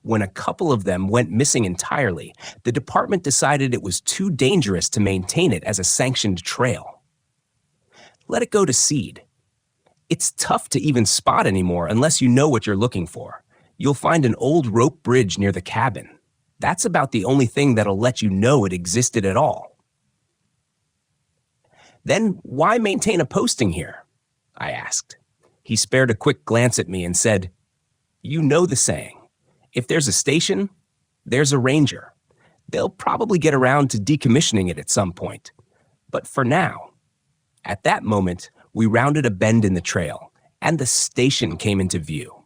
When a couple of them went missing entirely, the department decided it was too dangerous to maintain it as a sanctioned trail. Let it go to seed. It's tough to even spot anymore unless you know what you're looking for. You'll find an old rope bridge near the cabin. That's about the only thing that'll let you know it existed at all. Then why maintain a posting here? I asked. He spared a quick glance at me and said, You know the saying. If there's a station, there's a ranger. They'll probably get around to decommissioning it at some point. But for now, at that moment, we rounded a bend in the trail, and the station came into view.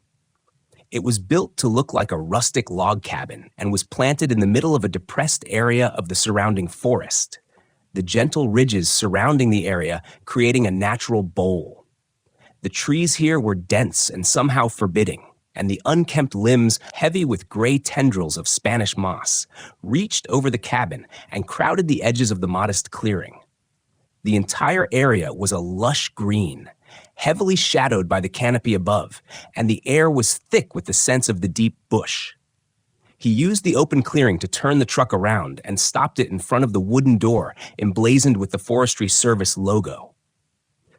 It was built to look like a rustic log cabin and was planted in the middle of a depressed area of the surrounding forest, the gentle ridges surrounding the area creating a natural bowl. The trees here were dense and somehow forbidding, and the unkempt limbs, heavy with gray tendrils of Spanish moss, reached over the cabin and crowded the edges of the modest clearing. The entire area was a lush green, heavily shadowed by the canopy above, and the air was thick with the sense of the deep bush. He used the open clearing to turn the truck around and stopped it in front of the wooden door emblazoned with the Forestry Service logo.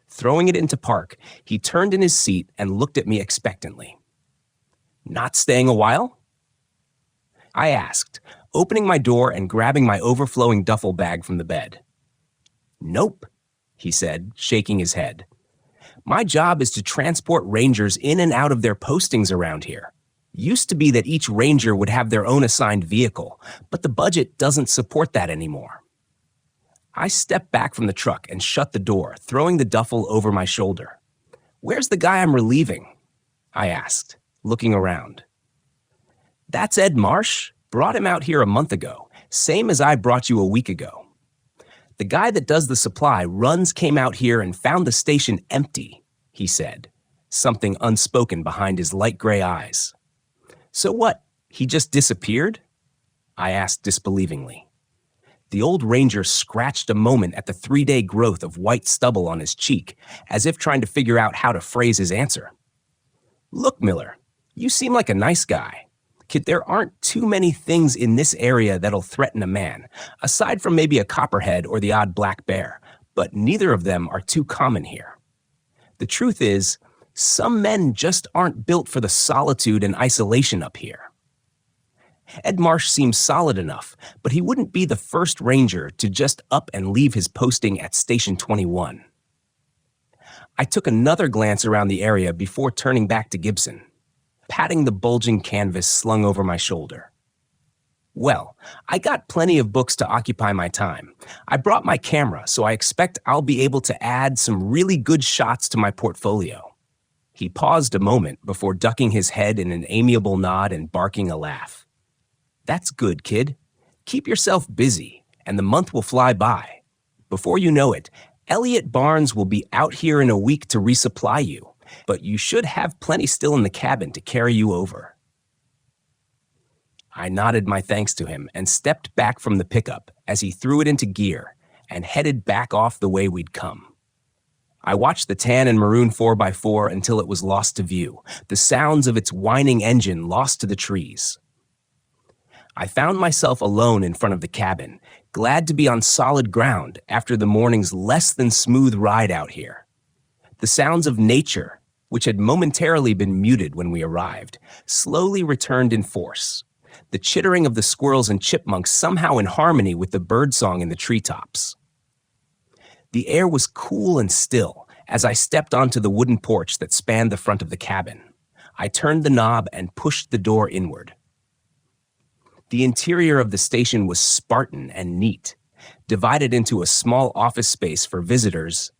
Throwing it into park, he turned in his seat and looked at me expectantly. Not staying a while? I asked, opening my door and grabbing my overflowing duffel bag from the bed. Nope, he said, shaking his head. My job is to transport rangers in and out of their postings around here. Used to be that each ranger would have their own assigned vehicle, but the budget doesn't support that anymore. I stepped back from the truck and shut the door, throwing the duffel over my shoulder. Where's the guy I'm relieving? I asked, looking around. That's Ed Marsh. Brought him out here a month ago, same as I brought you a week ago. The guy that does the supply runs came out here and found the station empty, he said, something unspoken behind his light gray eyes. So what, he just disappeared? I asked disbelievingly. The old ranger scratched a moment at the 3-day growth of white stubble on his cheek, as if trying to figure out how to phrase his answer. Look, Miller, you seem like a nice guy. Kid, there aren't too many things in this area that'll threaten a man, aside from maybe a copperhead or the odd black bear, but neither of them are too common here. The truth is, some men just aren't built for the solitude and isolation up here. Ed Marsh seems solid enough, but he wouldn't be the first ranger to just up and leave his posting at Station 21. I took another glance around the area before turning back to Gibson, patting the bulging canvas slung over my shoulder. Well, I got plenty of books to occupy my time. I brought my camera, so I expect I'll be able to add some really good shots to my portfolio. He paused a moment before ducking his head in an amiable nod and barking a laugh. That's good, kid. Keep yourself busy, and the month will fly by. Before you know it, Elliot Barnes will be out here in a week to resupply you, but you should have plenty still in the cabin to carry you over. I nodded my thanks to him and stepped back from the pickup as he threw it into gear and headed back off the way we'd come. I watched the tan and maroon 4x4 until it was lost to view, the sounds of its whining engine lost to the trees. I found myself alone in front of the cabin, glad to be on solid ground after the morning's less than smooth ride out here. The sounds of nature, which had momentarily been muted when we arrived, slowly returned in force, the chittering of the squirrels and chipmunks somehow in harmony with the birdsong in the treetops. The air was cool and still as I stepped onto the wooden porch that spanned the front of the cabin. I turned the knob and pushed the door inward. The interior of the station was Spartan and neat, divided into a small office space for visitors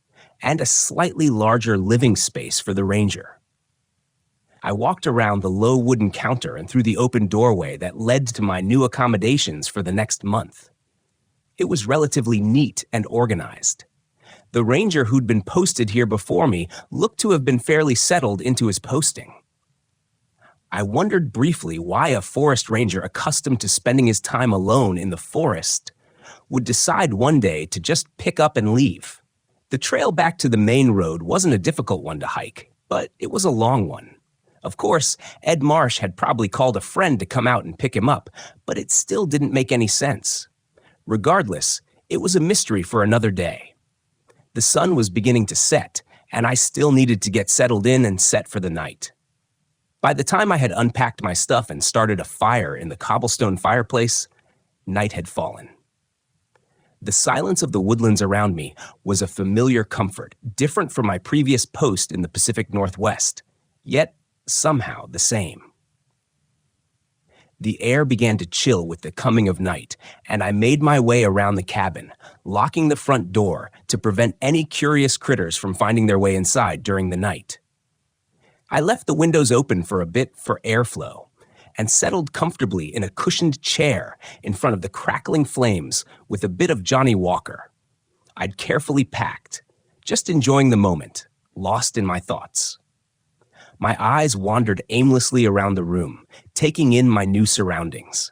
and a slightly larger living space for the ranger. I walked around the low wooden counter and through the open doorway that led to my new accommodations for the next month. It was relatively neat and organized. The ranger who'd been posted here before me looked to have been fairly settled into his posting. I wondered briefly why a forest ranger accustomed to spending his time alone in the forest would decide one day to just pick up and leave. The trail back to the main road wasn't a difficult one to hike, but it was a long one. Of course, Ed Marsh had probably called a friend to come out and pick him up, but it still didn't make any sense. Regardless, it was a mystery for another day. The sun was beginning to set, and I still needed to get settled in and set for the night. By the time I had unpacked my stuff and started a fire in the cobblestone fireplace, night had fallen. The silence of the woodlands around me was a familiar comfort, different from my previous post in the Pacific Northwest, yet somehow the same. The air began to chill with the coming of night, and I made my way around the cabin, locking the front door to prevent any curious critters from finding their way inside during the night. I left the windows open for a bit for airflow, and settled comfortably in a cushioned chair in front of the crackling flames with a bit of Johnny Walker. I'd carefully packed, just enjoying the moment, lost in my thoughts. My eyes wandered aimlessly around the room, taking in my new surroundings.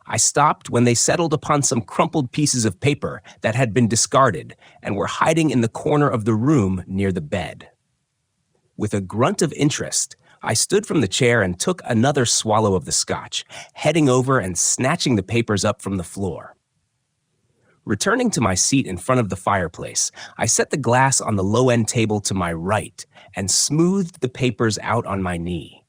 I stopped when they settled upon some crumpled pieces of paper that had been discarded and were hiding in the corner of the room near the bed. With a grunt of interest, I stood from the chair and took another swallow of the scotch, heading over and snatching the papers up from the floor. Returning to my seat in front of the fireplace, I set the glass on the low-end table to my right and smoothed the papers out on my knee.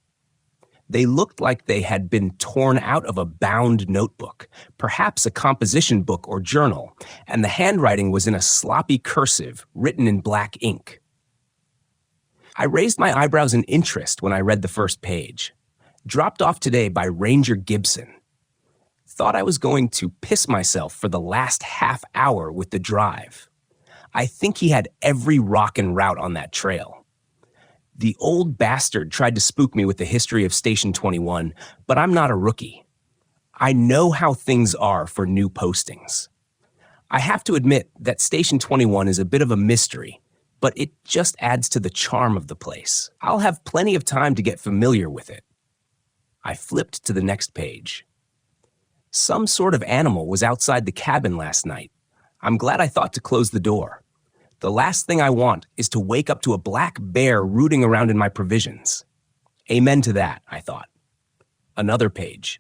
They looked like they had been torn out of a bound notebook, perhaps a composition book or journal, and the handwriting was in a sloppy cursive written in black ink. I raised my eyebrows in interest when I read the first page. Dropped off today by Ranger Gibson. Thought I was going to piss myself for the last half hour with the drive. I think he had every rock and route on that trail. The old bastard tried to spook me with the history of Station 21, but I'm not a rookie. I know how things are for new postings. I have to admit that Station 21 is a bit of a mystery, but it just adds to the charm of the place. I'll have plenty of time to get familiar with it. I flipped to the next page. Some sort of animal was outside the cabin last night. I'm glad I thought to close the door. The last thing I want is to wake up to a black bear rooting around in my provisions. Amen to that, I thought. Another page.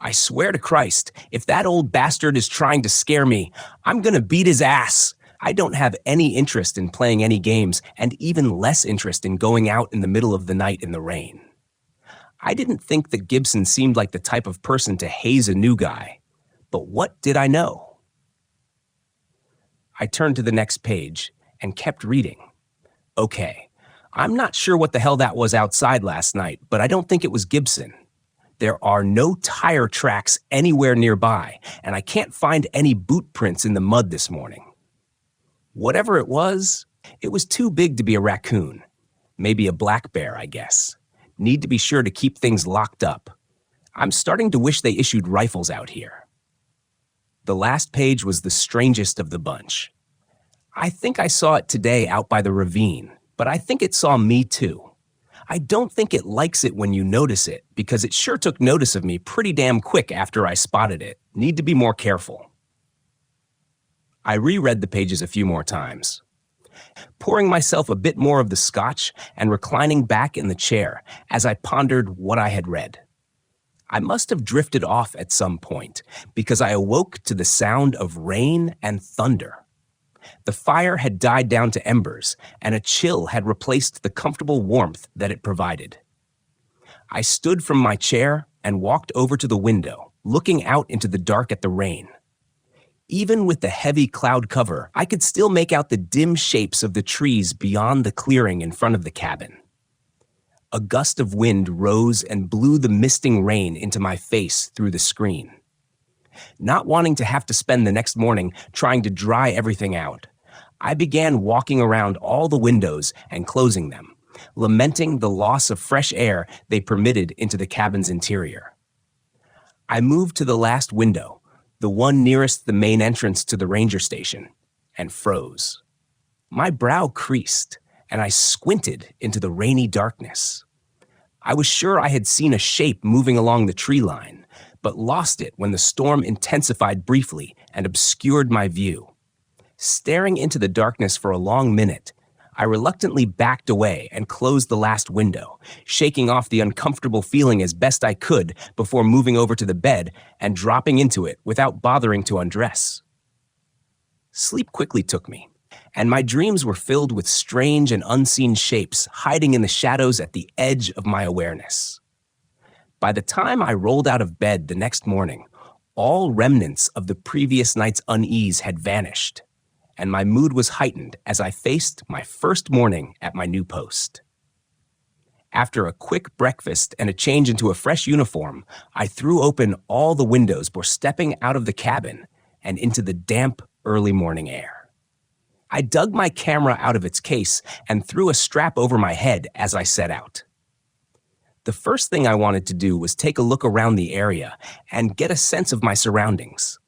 I swear to Christ, if that old bastard is trying to scare me, I'm gonna beat his ass. I don't have any interest in playing any games, and even less interest in going out in the middle of the night in the rain. I didn't think that Gibson seemed like the type of person to haze a new guy, but what did I know? I turned to the next page and kept reading. Okay, I'm not sure what the hell that was outside last night, but I don't think it was Gibson. There are no tire tracks anywhere nearby, and I can't find any boot prints in the mud this morning. Whatever it was too big to be a raccoon. Maybe a black bear, I guess. Need to be sure to keep things locked up. I'm starting to wish they issued rifles out here. The last page was the strangest of the bunch. I think I saw it today out by the ravine, but I think it saw me too. I don't think it likes it when you notice it, because it sure took notice of me pretty damn quick after I spotted it. Need to be more careful. I reread the pages a few more times, pouring myself a bit more of the scotch and reclining back in the chair as I pondered what I had read. I must have drifted off at some point because I awoke to the sound of rain and thunder. The fire had died down to embers, and a chill had replaced the comfortable warmth that it provided. I stood from my chair and walked over to the window, looking out into the dark at the rain. Even with the heavy cloud cover, I could still make out the dim shapes of the trees beyond the clearing in front of the cabin. A gust of wind rose and blew the misting rain into my face through the screen. Not wanting to have to spend the next morning trying to dry everything out, I began walking around all the windows and closing them, lamenting the loss of fresh air they permitted into the cabin's interior. I moved to the last window, the one nearest the main entrance to the ranger station, and froze. My brow creased, and I squinted into the rainy darkness. I was sure I had seen a shape moving along the tree line, but lost it when the storm intensified briefly and obscured my view. Staring into the darkness for a long minute, I reluctantly backed away and closed the last window, shaking off the uncomfortable feeling as best I could before moving over to the bed and dropping into it without bothering to undress. Sleep quickly took me, and my dreams were filled with strange and unseen shapes hiding in the shadows at the edge of my awareness. By the time I rolled out of bed the next morning, all remnants of the previous night's unease had vanished, and my mood was heightened as I faced my first morning at my new post. After a quick breakfast and a change into a fresh uniform, I threw open all the windows before stepping out of the cabin and into the damp, early morning air. I dug my camera out of its case and threw a strap over my head as I set out. The first thing I wanted to do was take a look around the area and get a sense of my surroundings.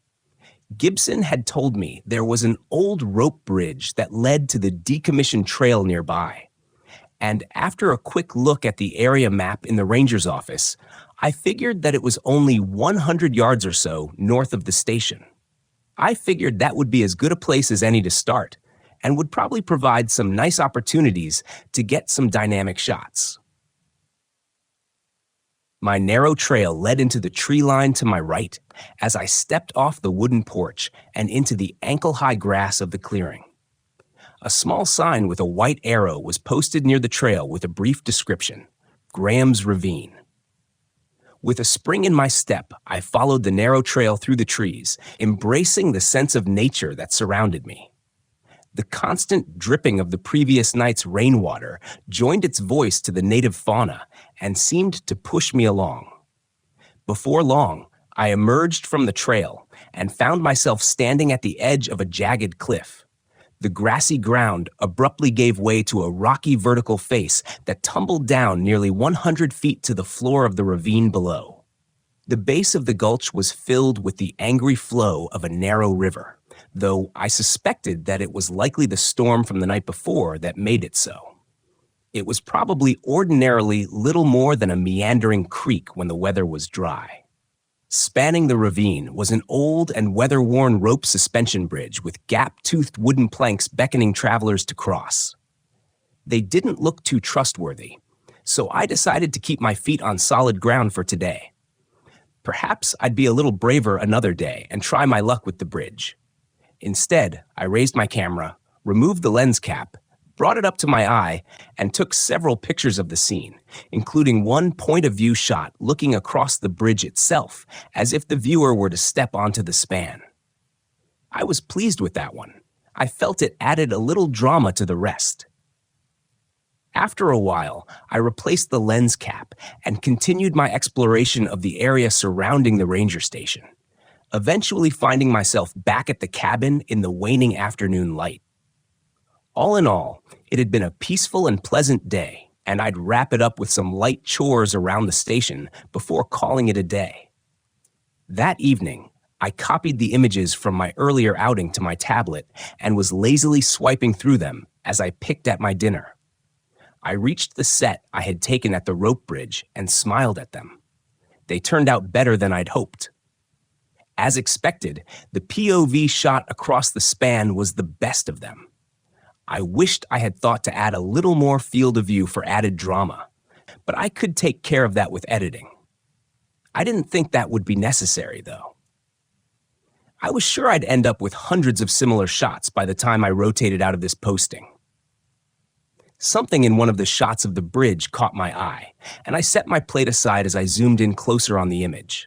Gibson had told me there was an old rope bridge that led to the decommissioned trail nearby. And after a quick look at the area map in the ranger's office, I figured that it was only 100 yards or so north of the station. I figured that would be as good a place as any to start, and would probably provide some nice opportunities to get some dynamic shots. My narrow trail led into the tree line to my right as I stepped off the wooden porch and into the ankle-high grass of the clearing. A small sign with a white arrow was posted near the trail with a brief description, Graham's Ravine. With a spring in my step, I followed the narrow trail through the trees, embracing the sense of nature that surrounded me. The constant dripping of the previous night's rainwater joined its voice to the native fauna and seemed to push me along. Before long, I emerged from the trail and found myself standing at the edge of a jagged cliff. The grassy ground abruptly gave way to a rocky vertical face that tumbled down nearly 100 feet to the floor of the ravine below. The base of the gulch was filled with the angry flow of a narrow river, though I suspected that it was likely the storm from the night before that made it so. It was probably ordinarily little more than a meandering creek when the weather was dry. Spanning the ravine was an old and weather-worn rope suspension bridge with gap-toothed wooden planks beckoning travelers to cross. They didn't look too trustworthy, so I decided to keep my feet on solid ground for today. Perhaps I'd be a little braver another day and try my luck with the bridge. Instead, I raised my camera, removed the lens cap, brought it up to my eye, and took several pictures of the scene, including one point-of-view shot looking across the bridge itself, as if the viewer were to step onto the span. I was pleased with that one. I felt it added a little drama to the rest. After a while, I replaced the lens cap and continued my exploration of the area surrounding the ranger station, eventually finding myself back at the cabin in the waning afternoon light. All in all, it had been a peaceful and pleasant day, and I'd wrap it up with some light chores around the station before calling it a day. That evening, I copied the images from my earlier outing to my tablet and was lazily swiping through them as I picked at my dinner. I reached the set I had taken at the rope bridge and smiled at them. They turned out better than I'd hoped. As expected, the POV shot across the span was the best of them. I wished I had thought to add a little more field of view for added drama, but I could take care of that with editing. I didn't think that would be necessary, though. I was sure I'd end up with hundreds of similar shots by the time I rotated out of this posting. Something in one of the shots of the bridge caught my eye, and I set my plate aside as I zoomed in closer on the image.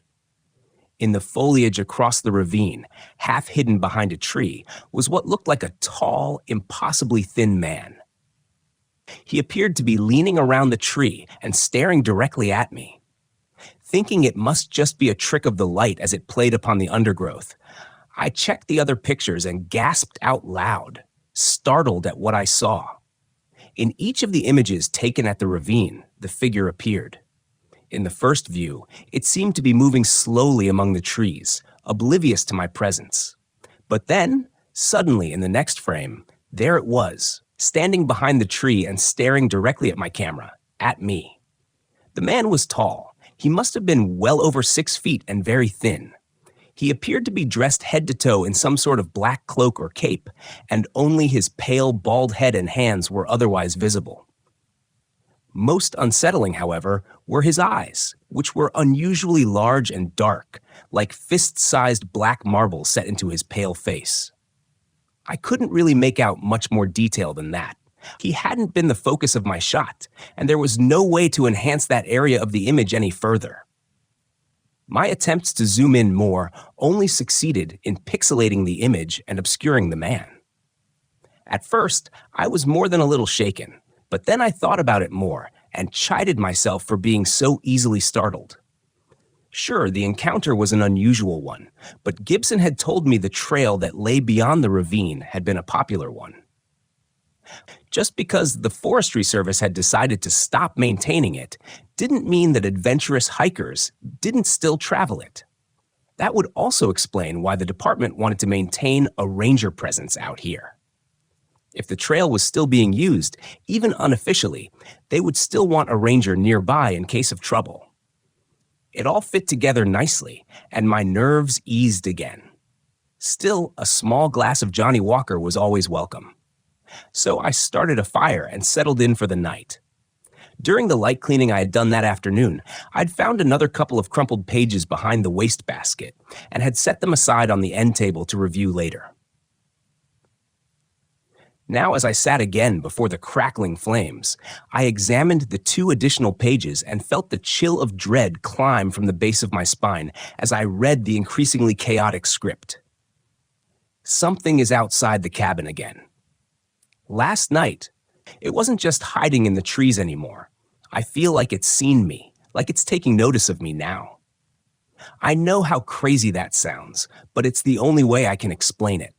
In the foliage across the ravine, half hidden behind a tree, was what looked like a tall, impossibly thin man. He appeared to be leaning around the tree and staring directly at me. Thinking it must just be a trick of the light as it played upon the undergrowth, I checked the other pictures and gasped out loud, startled at what I saw. In each of the images taken at the ravine, the figure appeared. In the first view, it seemed to be moving slowly among the trees, oblivious to my presence. But then, suddenly in the next frame, there it was, standing behind the tree and staring directly at my camera, at me. The man was tall. He must have been well over 6 feet and very thin. He appeared to be dressed head to toe in some sort of black cloak or cape, and only his pale, bald head and hands were otherwise visible. Most unsettling, however, were his eyes, which were unusually large and dark, like fist-sized black marble set into his pale face. I couldn't really make out much more detail than that. He hadn't been the focus of my shot, and there was no way to enhance that area of the image any further. My attempts to zoom in more only succeeded in pixelating the image and obscuring the man. At first, I was more than a little shaken, but then I thought about it more and chided myself for being so easily startled. Sure, the encounter was an unusual one, but Gibson had told me the trail that lay beyond the ravine had been a popular one. Just because the Forestry Service had decided to stop maintaining it didn't mean that adventurous hikers didn't still travel it. That would also explain why the department wanted to maintain a ranger presence out here. If the trail was still being used, even unofficially, they would still want a ranger nearby in case of trouble. It all fit together nicely, and my nerves eased again. Still, a small glass of Johnnie Walker was always welcome. So I started a fire and settled in for the night. During the light cleaning I had done that afternoon, I'd found another couple of crumpled pages behind the wastebasket and had set them aside on the end table to review later. Now, as I sat again before the crackling flames, I examined the 2 additional pages and felt the chill of dread climb from the base of my spine as I read the increasingly chaotic script. Something is outside the cabin again. Last night, it wasn't just hiding in the trees anymore. I feel like it's seen me, like it's taking notice of me now. I know how crazy that sounds, but it's the only way I can explain it.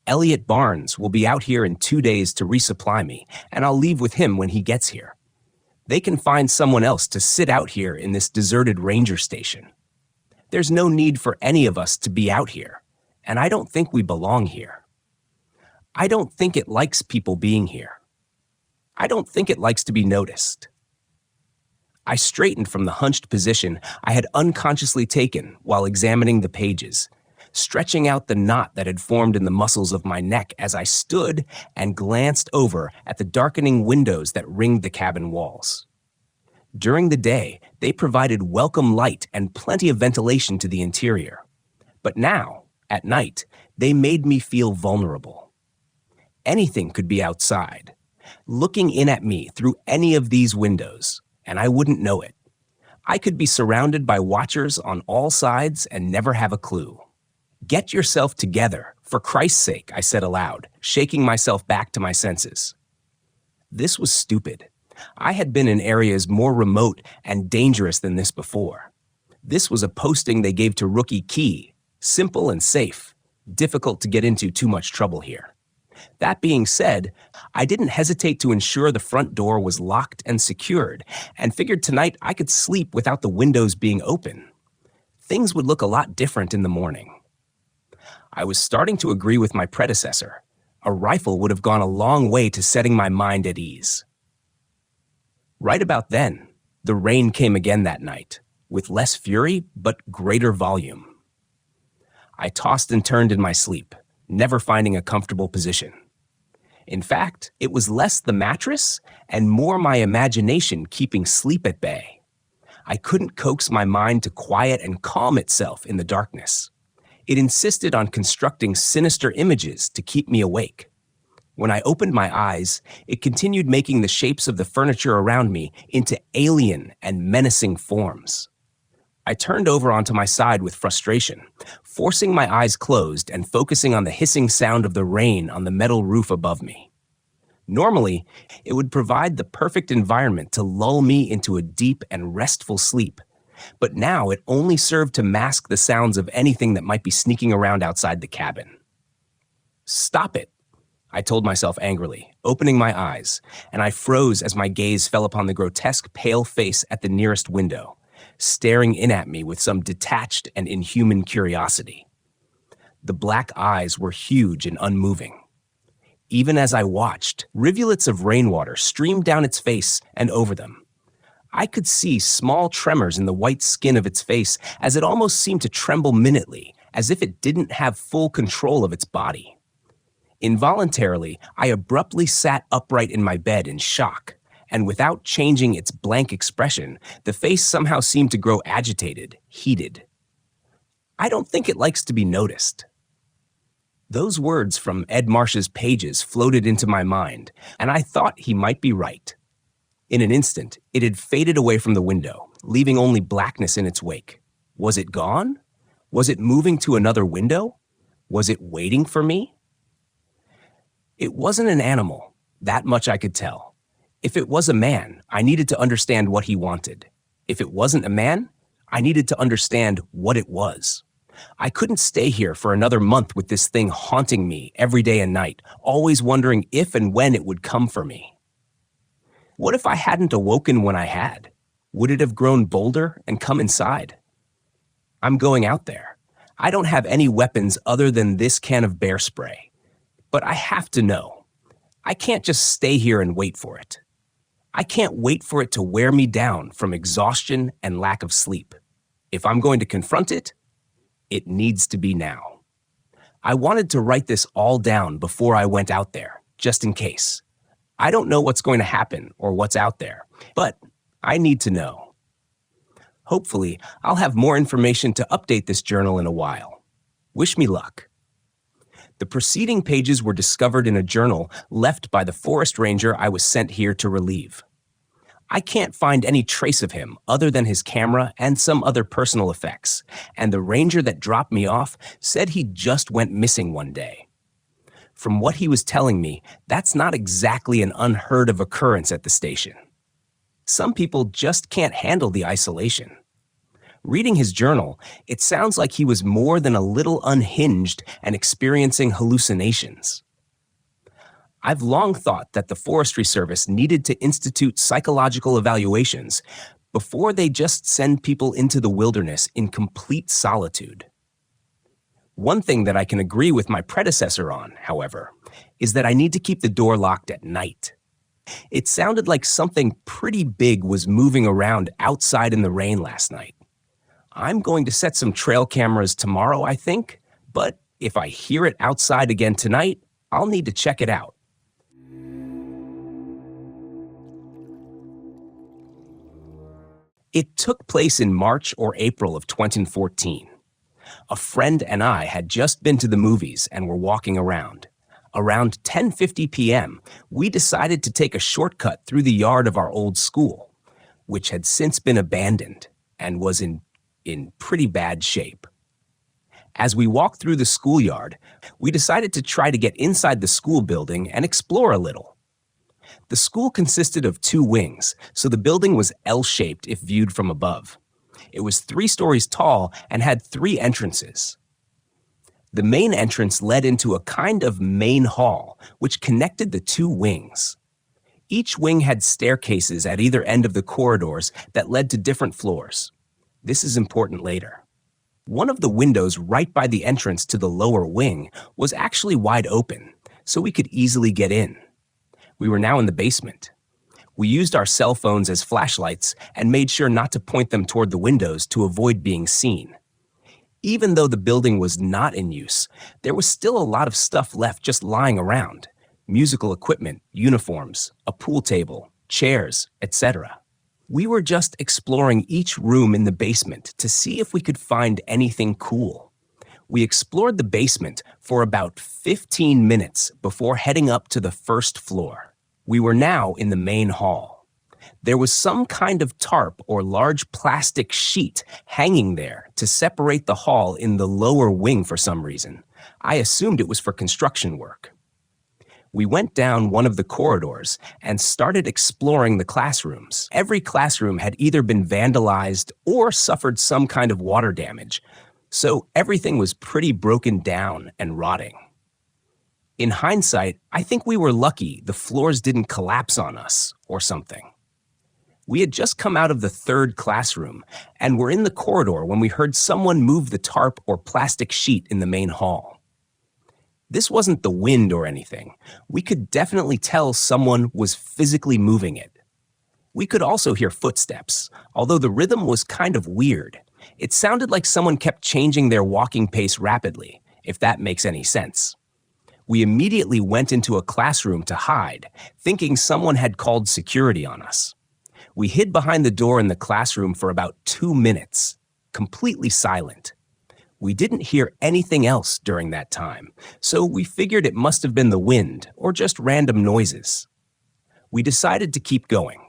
Elliot Barnes will be out here in 2 days to resupply me, and I'll leave with him when he gets here. They can find someone else to sit out here in this deserted ranger station. There's no need for any of us to be out here, and I don't think we belong here. I don't think it likes people being here. I don't think it likes to be noticed. I straightened from the hunched position I had unconsciously taken while examining the pages, stretching out the knot that had formed in the muscles of my neck as I stood and glanced over at the darkening windows that ringed the cabin walls. During the day, they provided welcome light and plenty of ventilation to the interior. But now, at night, they made me feel vulnerable. Anything could be outside, looking in at me through any of these windows, and I wouldn't know it. I could be surrounded by watchers on all sides and never have a clue. Get yourself together, for Christ's sake, I said aloud, shaking myself back to my senses. This was stupid. I had been in areas more remote and dangerous than this before. This was a posting they gave to Rookie Key, simple and safe, difficult to get into too much trouble here. That being said, I didn't hesitate to ensure the front door was locked and secured, and figured tonight I could sleep without the windows being open. Things would look a lot different in the morning. I was starting to agree with my predecessor. A rifle would have gone a long way to setting my mind at ease. Right about then, the rain came again that night, with less fury but greater volume. I tossed and turned in my sleep, never finding a comfortable position. In fact, it was less the mattress and more my imagination keeping sleep at bay. I couldn't coax my mind to quiet and calm itself in the darkness. It insisted on constructing sinister images to keep me awake. When I opened my eyes, it continued making the shapes of the furniture around me into alien and menacing forms. I turned over onto my side with frustration, forcing my eyes closed and focusing on the hissing sound of the rain on the metal roof above me. Normally, it would provide the perfect environment to lull me into a deep and restful sleep, but now it only served to mask the sounds of anything that might be sneaking around outside the cabin. Stop it, I told myself angrily, opening my eyes, and I froze as my gaze fell upon the grotesque pale face at the nearest window, staring in at me with some detached and inhuman curiosity. The black eyes were huge and unmoving. Even as I watched, rivulets of rainwater streamed down its face and over them. I could see small tremors in the white skin of its face as it almost seemed to tremble minutely, as if it didn't have full control of its body. Involuntarily, I abruptly sat upright in my bed in shock, and without changing its blank expression, the face somehow seemed to grow agitated, heated. I don't think it likes to be noticed. Those words from Ed Marsh's pages floated into my mind, and I thought he might be right. In an instant, it had faded away from the window, leaving only blackness in its wake. Was it gone? Was it moving to another window? Was it waiting for me? It wasn't an animal, that much I could tell. If it was a man, I needed to understand what he wanted. If it wasn't a man, I needed to understand what it was. I couldn't stay here for another month with this thing haunting me every day and night, always wondering if and when it would come for me. What if I hadn't awoken when I had? Would it have grown bolder and come inside? I'm going out there. I don't have any weapons other than this can of bear spray. But I have to know. I can't just stay here and wait for it. I can't wait for it to wear me down from exhaustion and lack of sleep. If I'm going to confront it, it needs to be now. I wanted to write this all down before I went out there, just in case. I don't know what's going to happen or what's out there, but I need to know. Hopefully, I'll have more information to update this journal in a while. Wish me luck. The preceding pages were discovered in a journal left by the forest ranger I was sent here to relieve. I can't find any trace of him other than his camera and some other personal effects, and the ranger that dropped me off said he just went missing one day. From what he was telling me, that's not exactly an unheard of occurrence at the station. Some people just can't handle the isolation. Reading his journal, it sounds like he was more than a little unhinged and experiencing hallucinations. I've long thought that the Forestry Service needed to institute psychological evaluations before they just send people into the wilderness in complete solitude. One thing that I can agree with my predecessor on, however, is that I need to keep the door locked at night. It sounded like something pretty big was moving around outside in the rain last night. I'm going to set some trail cameras tomorrow, I think, but if I hear it outside again tonight, I'll need to check it out. It took place in March or April of 2014. A friend and I had just been to the movies and were walking around. Around 10:50 p.m., we decided to take a shortcut through the yard of our old school, which had since been abandoned and was in pretty bad shape. As we walked through the schoolyard, we decided to try to get inside the school building and explore a little. The school consisted of 2 wings, so the building was L-shaped if viewed from above. It was 3 stories tall and had 3 entrances. The main entrance led into a kind of main hall, which connected the 2 wings. Each wing had staircases at either end of the corridors that led to different floors. This is important later. One of the windows right by the entrance to the lower wing was actually wide open, so we could easily get in. We were now in the basement. We used our cell phones as flashlights and made sure not to point them toward the windows to avoid being seen. Even though the building was not in use, there was still a lot of stuff left just lying around. Musical equipment, uniforms, a pool table, chairs, etc. We were just exploring each room in the basement to see if we could find anything cool. We explored the basement for about 15 minutes before heading up to the first floor. We were now in the main hall. There was some kind of tarp or large plastic sheet hanging there to separate the hall in the lower wing for some reason. I assumed it was for construction work. We went down one of the corridors and started exploring the classrooms. Every classroom had either been vandalized or suffered some kind of water damage, so everything was pretty broken down and rotting. In hindsight, I think we were lucky the floors didn't collapse on us or something. We had just come out of the third classroom and were in the corridor when we heard someone move the tarp or plastic sheet in the main hall. This wasn't the wind or anything. We could definitely tell someone was physically moving it. We could also hear footsteps, although the rhythm was kind of weird. It sounded like someone kept changing their walking pace rapidly, if that makes any sense. We immediately went into a classroom to hide, thinking someone had called security on us. We hid behind the door in the classroom for about 2 minutes, completely silent. We didn't hear anything else during that time, so we figured it must have been the wind or just random noises. We decided to keep going.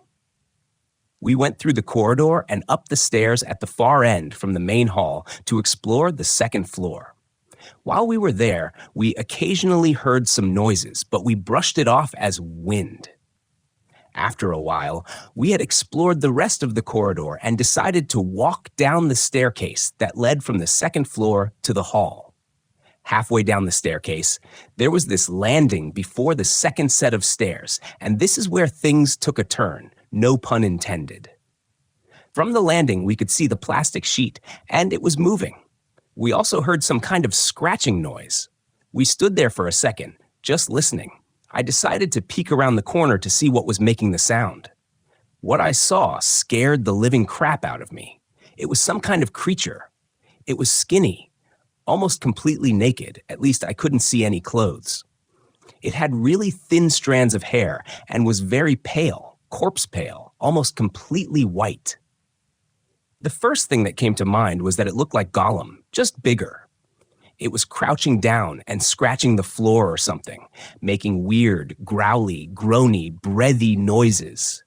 We went through the corridor and up the stairs at the far end from the main hall to explore the second floor. While we were there, we occasionally heard some noises, but we brushed it off as wind. After a while, we had explored the rest of the corridor and decided to walk down the staircase that led from the second floor to the hall. Halfway down the staircase, there was this landing before the second set of stairs, and this is where things took a turn, no pun intended. From the landing, we could see the plastic sheet, and it was moving. We also heard some kind of scratching noise. We stood there for a second, just listening. I decided to peek around the corner to see what was making the sound. What I saw scared the living crap out of me. It was some kind of creature. It was skinny, almost completely naked, at least I couldn't see any clothes. It had really thin strands of hair and was very pale, corpse pale, almost completely white. The first thing that came to mind was that it looked like Gollum, just bigger. It was crouching down and scratching the floor or something, making weird, growly, groany, breathy noises.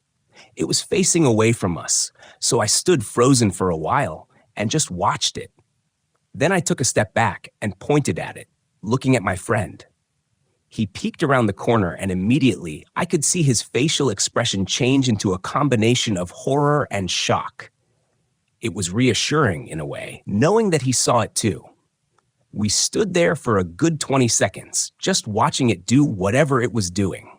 It was facing away from us, so I stood frozen for a while and just watched it. Then I took a step back and pointed at it, looking at my friend. He peeked around the corner and immediately I could see his facial expression change into a combination of horror and shock. It was reassuring in a way, knowing that he saw it too. We stood there for a good 20 seconds, just watching it do whatever it was doing.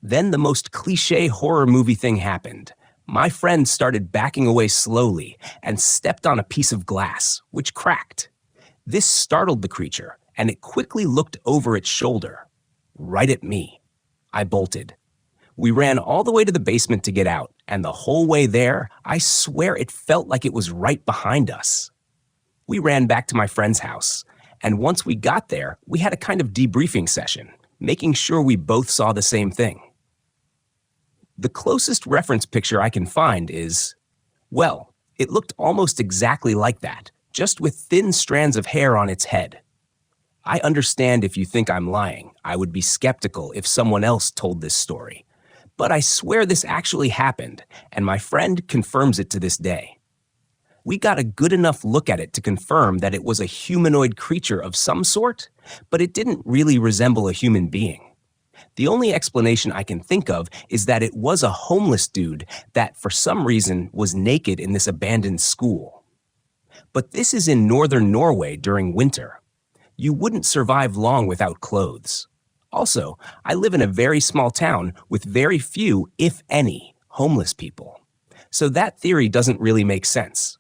Then the most cliché horror movie thing happened. My friend started backing away slowly and stepped on a piece of glass, which cracked. This startled the creature, and it quickly looked over its shoulder, right at me. I bolted. We ran all the way to the basement to get out, and the whole way there, I swear it felt like it was right behind us. We ran back to my friend's house. And once we got there, we had a kind of debriefing session, making sure we both saw the same thing. The closest reference picture I can find is, well, it looked almost exactly like that, just with thin strands of hair on its head. I understand if you think I'm lying. I would be skeptical if someone else told this story. But I swear this actually happened, and my friend confirms it to this day. We got a good enough look at it to confirm that it was a humanoid creature of some sort, but it didn't really resemble a human being. The only explanation I can think of is that it was a homeless dude that, for some reason, was naked in this abandoned school. But this is in northern Norway during winter. You wouldn't survive long without clothes. Also, I live in a very small town with very few, if any, homeless people. So that theory doesn't really make sense.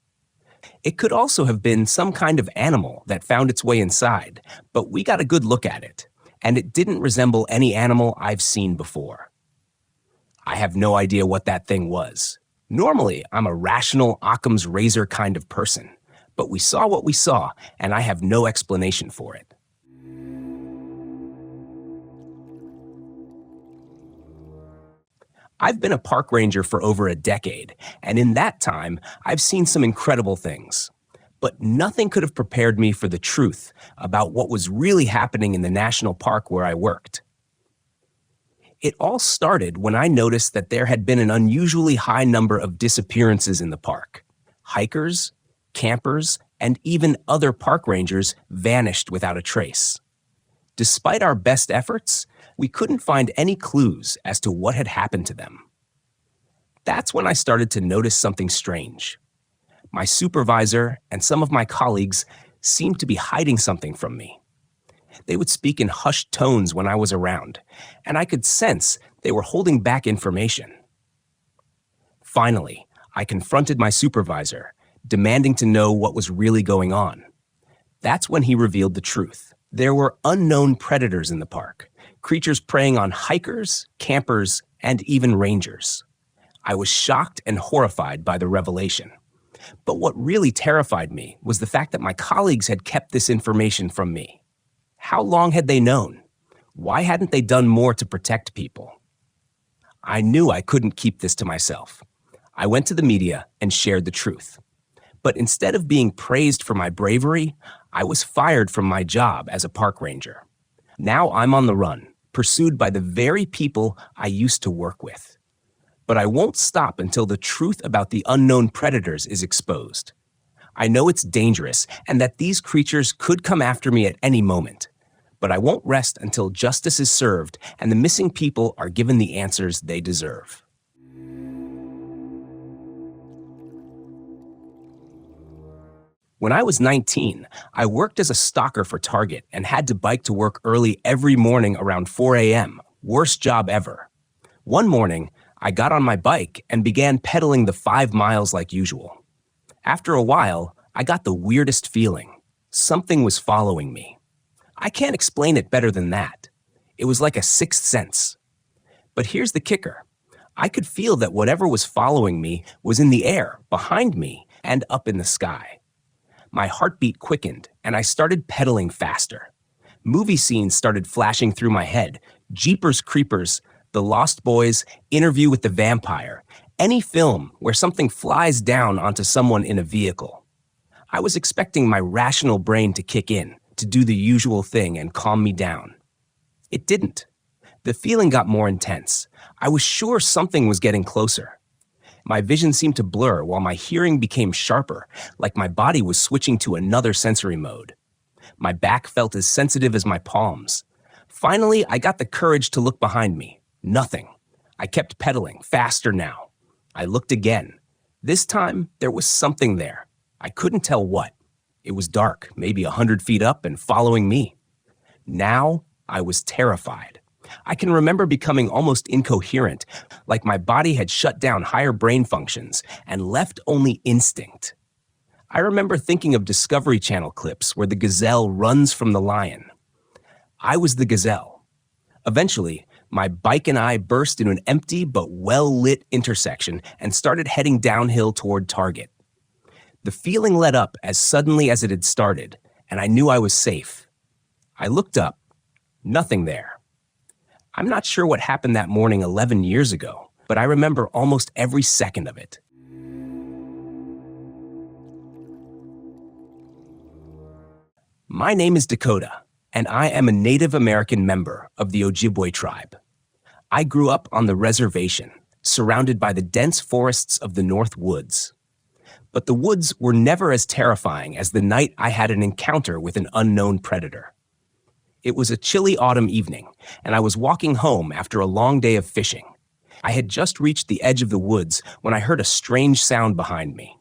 It could also have been some kind of animal that found its way inside, but we got a good look at it, and it didn't resemble any animal I've seen before. I have no idea what that thing was. Normally, I'm a rational Occam's razor kind of person, but we saw what we saw, and I have no explanation for it. I've been a park ranger for over a decade, and in that time, I've seen some incredible things. But nothing could have prepared me for the truth about what was really happening in the national park where I worked. It all started when I noticed that there had been an unusually high number of disappearances in the park. Hikers, campers, and even other park rangers vanished without a trace. Despite our best efforts, we couldn't find any clues as to what had happened to them. That's when I started to notice something strange. My supervisor and some of my colleagues seemed to be hiding something from me. They would speak in hushed tones when I was around, and I could sense they were holding back information. Finally, I confronted my supervisor, demanding to know what was really going on. That's when he revealed the truth. There were unknown predators in the park, creatures preying on hikers, campers, and even rangers. I was shocked and horrified by the revelation. But what really terrified me was the fact that my colleagues had kept this information from me. How long had they known? Why hadn't they done more to protect people? I knew I couldn't keep this to myself. I went to the media and shared the truth. But instead of being praised for my bravery, I was fired from my job as a park ranger. Now I'm on the run, pursued by the very people I used to work with. But I won't stop until the truth about the unknown predators is exposed. I know it's dangerous and that these creatures could come after me at any moment. But I won't rest until justice is served and the missing people are given the answers they deserve. When I was 19, I worked as a stalker for Target and had to bike to work early every morning around 4 a.m. Worst job ever. One morning, I got on my bike and began pedaling the 5 miles like usual. After a while, I got the weirdest feeling. Something was following me. I can't explain it better than that. It was like a sixth sense. But here's the kicker. I could feel that whatever was following me was in the air, behind me, and up in the sky. My heartbeat quickened, and I started pedaling faster. Movie scenes started flashing through my head. Jeepers Creepers, The Lost Boys, Interview with the Vampire. Any film where something flies down onto someone in a vehicle. I was expecting my rational brain to kick in, to do the usual thing and calm me down. It didn't. The feeling got more intense. I was sure something was getting closer. My vision seemed to blur while my hearing became sharper, like my body was switching to another sensory mode. My back felt as sensitive as my palms. Finally, I got the courage to look behind me. Nothing. I kept pedaling, faster now. I looked again. This time, there was something there. I couldn't tell what. It was dark, maybe 100 feet up and following me. Now, I was terrified. I can remember becoming almost incoherent, like my body had shut down higher brain functions and left only instinct. I remember thinking of Discovery Channel clips where the gazelle runs from the lion. I was the gazelle. Eventually, my bike and I burst into an empty but well-lit intersection and started heading downhill toward Target. The feeling let up as suddenly as it had started, and I knew I was safe. I looked up. Nothing there. I'm not sure what happened that morning 11 years ago, but I remember almost every second of it. My name is Dakota, and I am a Native American member of the Ojibwe tribe. I grew up on the reservation, surrounded by the dense forests of the North Woods. But the woods were never as terrifying as the night I had an encounter with an unknown predator. It was a chilly autumn evening, and I was walking home after a long day of fishing. I had just reached the edge of the woods when I heard a strange sound behind me.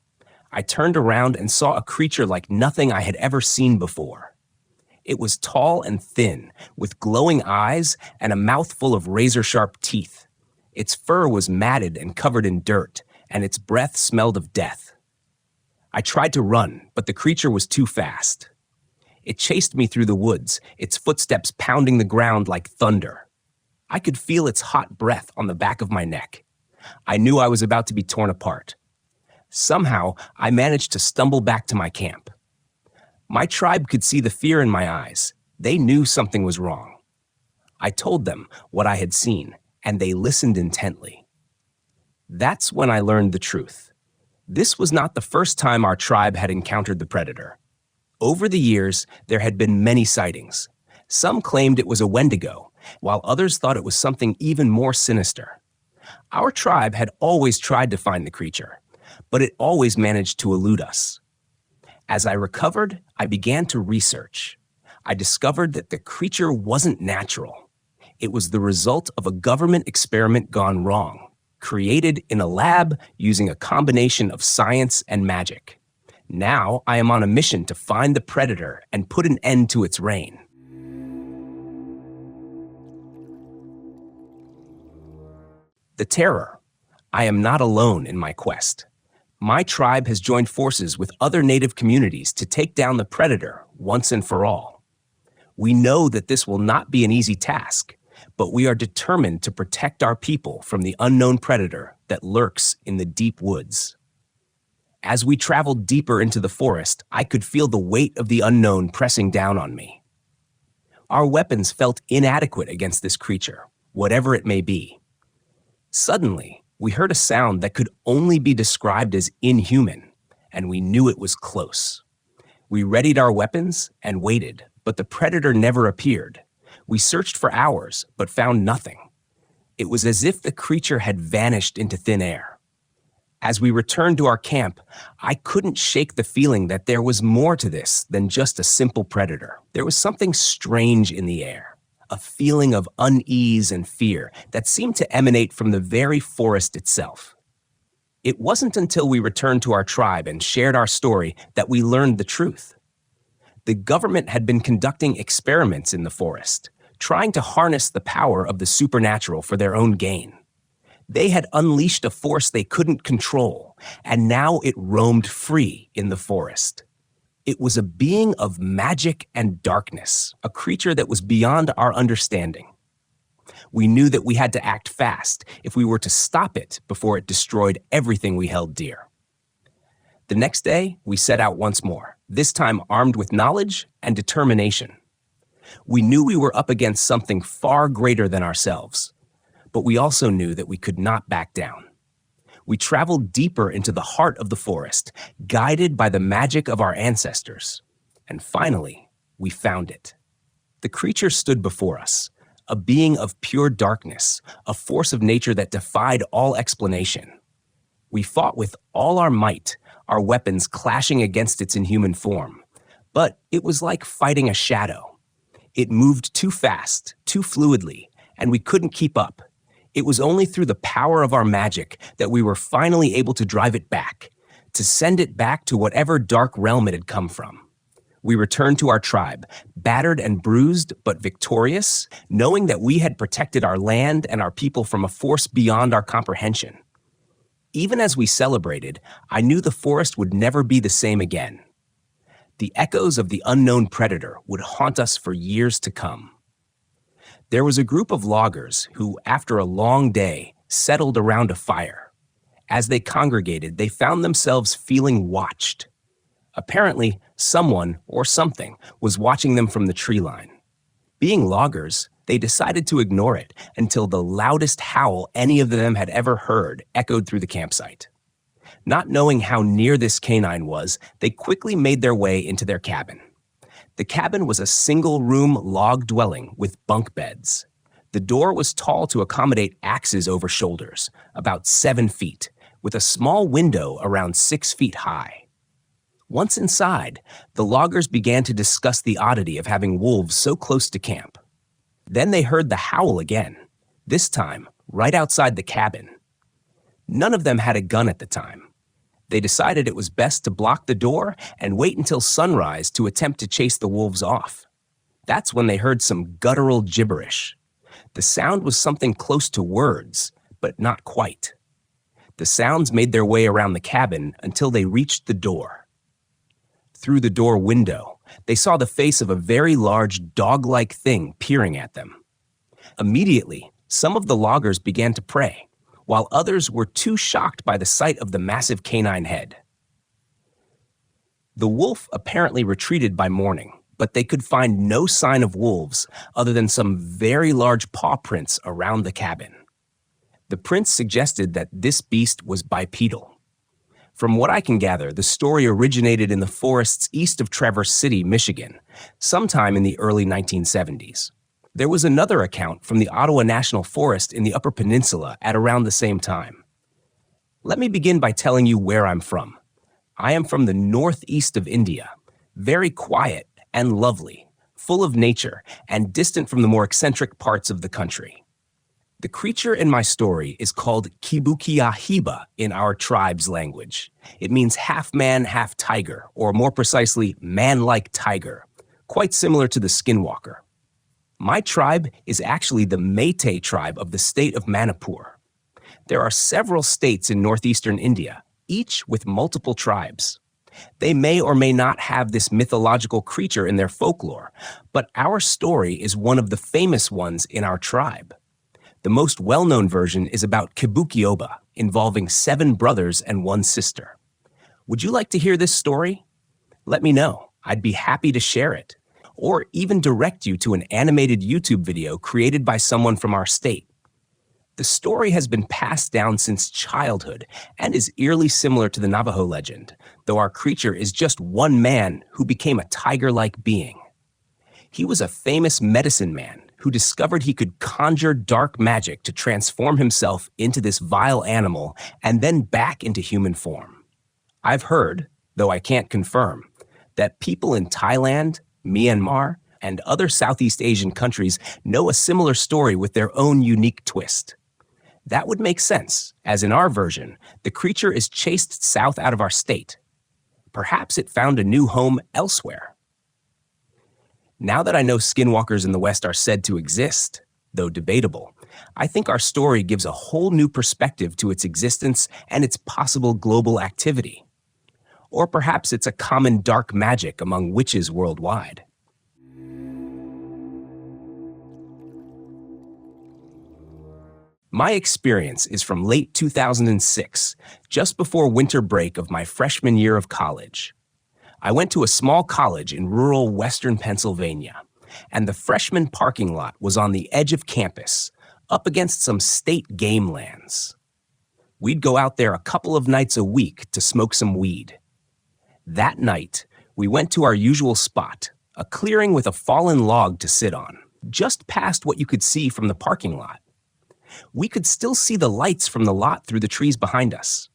I turned around and saw a creature like nothing I had ever seen before. It was tall and thin, with glowing eyes and a mouth full of razor-sharp teeth. Its fur was matted and covered in dirt, and its breath smelled of death. I tried to run, but the creature was too fast. It chased me through the woods, its footsteps pounding the ground like thunder. I could feel its hot breath on the back of my neck. I knew I was about to be torn apart. Somehow, I managed to stumble back to my camp. My tribe could see the fear in my eyes. They knew something was wrong. I told them what I had seen, and they listened intently. That's when I learned the truth. This was not the first time our tribe had encountered the predator. Over the years, there had been many sightings. Some claimed it was a Wendigo, while others thought it was something even more sinister. Our tribe had always tried to find the creature, but it always managed to elude us. As I recovered, I began to research. I discovered that the creature wasn't natural. It was the result of a government experiment gone wrong, created in a lab using a combination of science and magic. Now I am on a mission to find the predator and put an end to its reign. The terror. I am not alone in my quest. My tribe has joined forces with other native communities to take down the predator once and for all. We know that this will not be an easy task, but we are determined to protect our people from the unknown predator that lurks in the deep woods. As we traveled deeper into the forest, I could feel the weight of the unknown pressing down on me. Our weapons felt inadequate against this creature, whatever it may be. Suddenly, we heard a sound that could only be described as inhuman, and we knew it was close. We readied our weapons and waited, but the predator never appeared. We searched for hours, but found nothing. It was as if the creature had vanished into thin air. As we returned to our camp, I couldn't shake the feeling that there was more to this than just a simple predator. There was something strange in the air, a feeling of unease and fear that seemed to emanate from the very forest itself. It wasn't until we returned to our tribe and shared our story that we learned the truth. The government had been conducting experiments in the forest, trying to harness the power of the supernatural for their own gain. They had unleashed a force they couldn't control, and now it roamed free in the forest. It was a being of magic and darkness, a creature that was beyond our understanding. We knew that we had to act fast if we were to stop it before it destroyed everything we held dear. The next day, we set out once more, this time armed with knowledge and determination. We knew we were up against something far greater than ourselves, but we also knew that we could not back down. We traveled deeper into the heart of the forest, guided by the magic of our ancestors. And finally, we found it. The creature stood before us, a being of pure darkness, a force of nature that defied all explanation. We fought with all our might, our weapons clashing against its inhuman form. But it was like fighting a shadow. It moved too fast, too fluidly, and we couldn't keep up. It was only through the power of our magic that we were finally able to drive it back, to send it back to whatever dark realm it had come from. We returned to our tribe, battered and bruised, but victorious, knowing that we had protected our land and our people from a force beyond our comprehension. Even as we celebrated, I knew the forest would never be the same again. The echoes of the unknown predator would haunt us for years to come. There was a group of loggers who, after a long day, settled around a fire. As they congregated, they found themselves feeling watched. Apparently, someone or something was watching them from the tree line. Being loggers, they decided to ignore it until the loudest howl any of them had ever heard echoed through the campsite. Not knowing how near this canine was, they quickly made their way into their cabin. The cabin was a single-room log dwelling with bunk beds. The door was tall to accommodate axes over shoulders, about 7 feet, with a small window around 6 feet high. Once inside, the loggers began to discuss the oddity of having wolves so close to camp. Then they heard the howl again, this time right outside the cabin. None of them had a gun at the time. They decided it was best to block the door and wait until sunrise to attempt to chase the wolves off. That's when they heard some guttural gibberish. The sound was something close to words, but not quite. The sounds made their way around the cabin until they reached the door. Through the door window, they saw the face of a very large dog-like thing peering at them. Immediately, some of the loggers began to pray, while others were too shocked by the sight of the massive canine head. The wolf apparently retreated by morning, but they could find no sign of wolves other than some very large paw prints around the cabin. The prints suggested that this beast was bipedal. From what I can gather, the story originated in the forests east of Traverse City, Michigan, sometime in the early 1970s. There was another account from the Ottawa National Forest in the Upper Peninsula at around the same time. Let me begin by telling you where I'm from. I am from the northeast of India, very quiet and lovely, full of nature, and distant from the more eccentric parts of the country. The creature in my story is called Kibukiahiba in our tribe's language. It means half man, half tiger, or more precisely, man-like tiger, quite similar to the skinwalker. My tribe is actually the Métis tribe of the state of Manipur. There are several states in northeastern India, each with multiple tribes. They may or may not have this mythological creature in their folklore, but our story is one of the famous ones in our tribe. The most well-known version is about Kibukioba, involving 7 brothers and 1 sister. Would you like to hear this story? Let me know. I'd be happy to share it, or even direct you to an animated YouTube video created by someone from our state. The story has been passed down since childhood and is eerily similar to the Navajo legend, though our creature is just one man who became a tiger-like being. He was a famous medicine man who discovered he could conjure dark magic to transform himself into this vile animal and then back into human form. I've heard, though I can't confirm, that people in Thailand, Myanmar, and other Southeast Asian countries know a similar story with their own unique twist. That would make sense, as in our version, the creature is chased south out of our state. Perhaps it found a new home elsewhere. Now that I know skinwalkers in the West are said to exist, though debatable, I think our story gives a whole new perspective to its existence and its possible global activity. Or perhaps it's a common dark magic among witches worldwide. My experience is from late 2006, just before winter break of my freshman year of college. I went to a small college in rural western Pennsylvania, and the freshman parking lot was on the edge of campus, up against some state game lands. We'd go out there a couple of nights a week to smoke some weed. That night, we went to our usual spot, a clearing with a fallen log to sit on, just past what you could see from the parking lot. We could still see the lights from the lot through the trees behind us.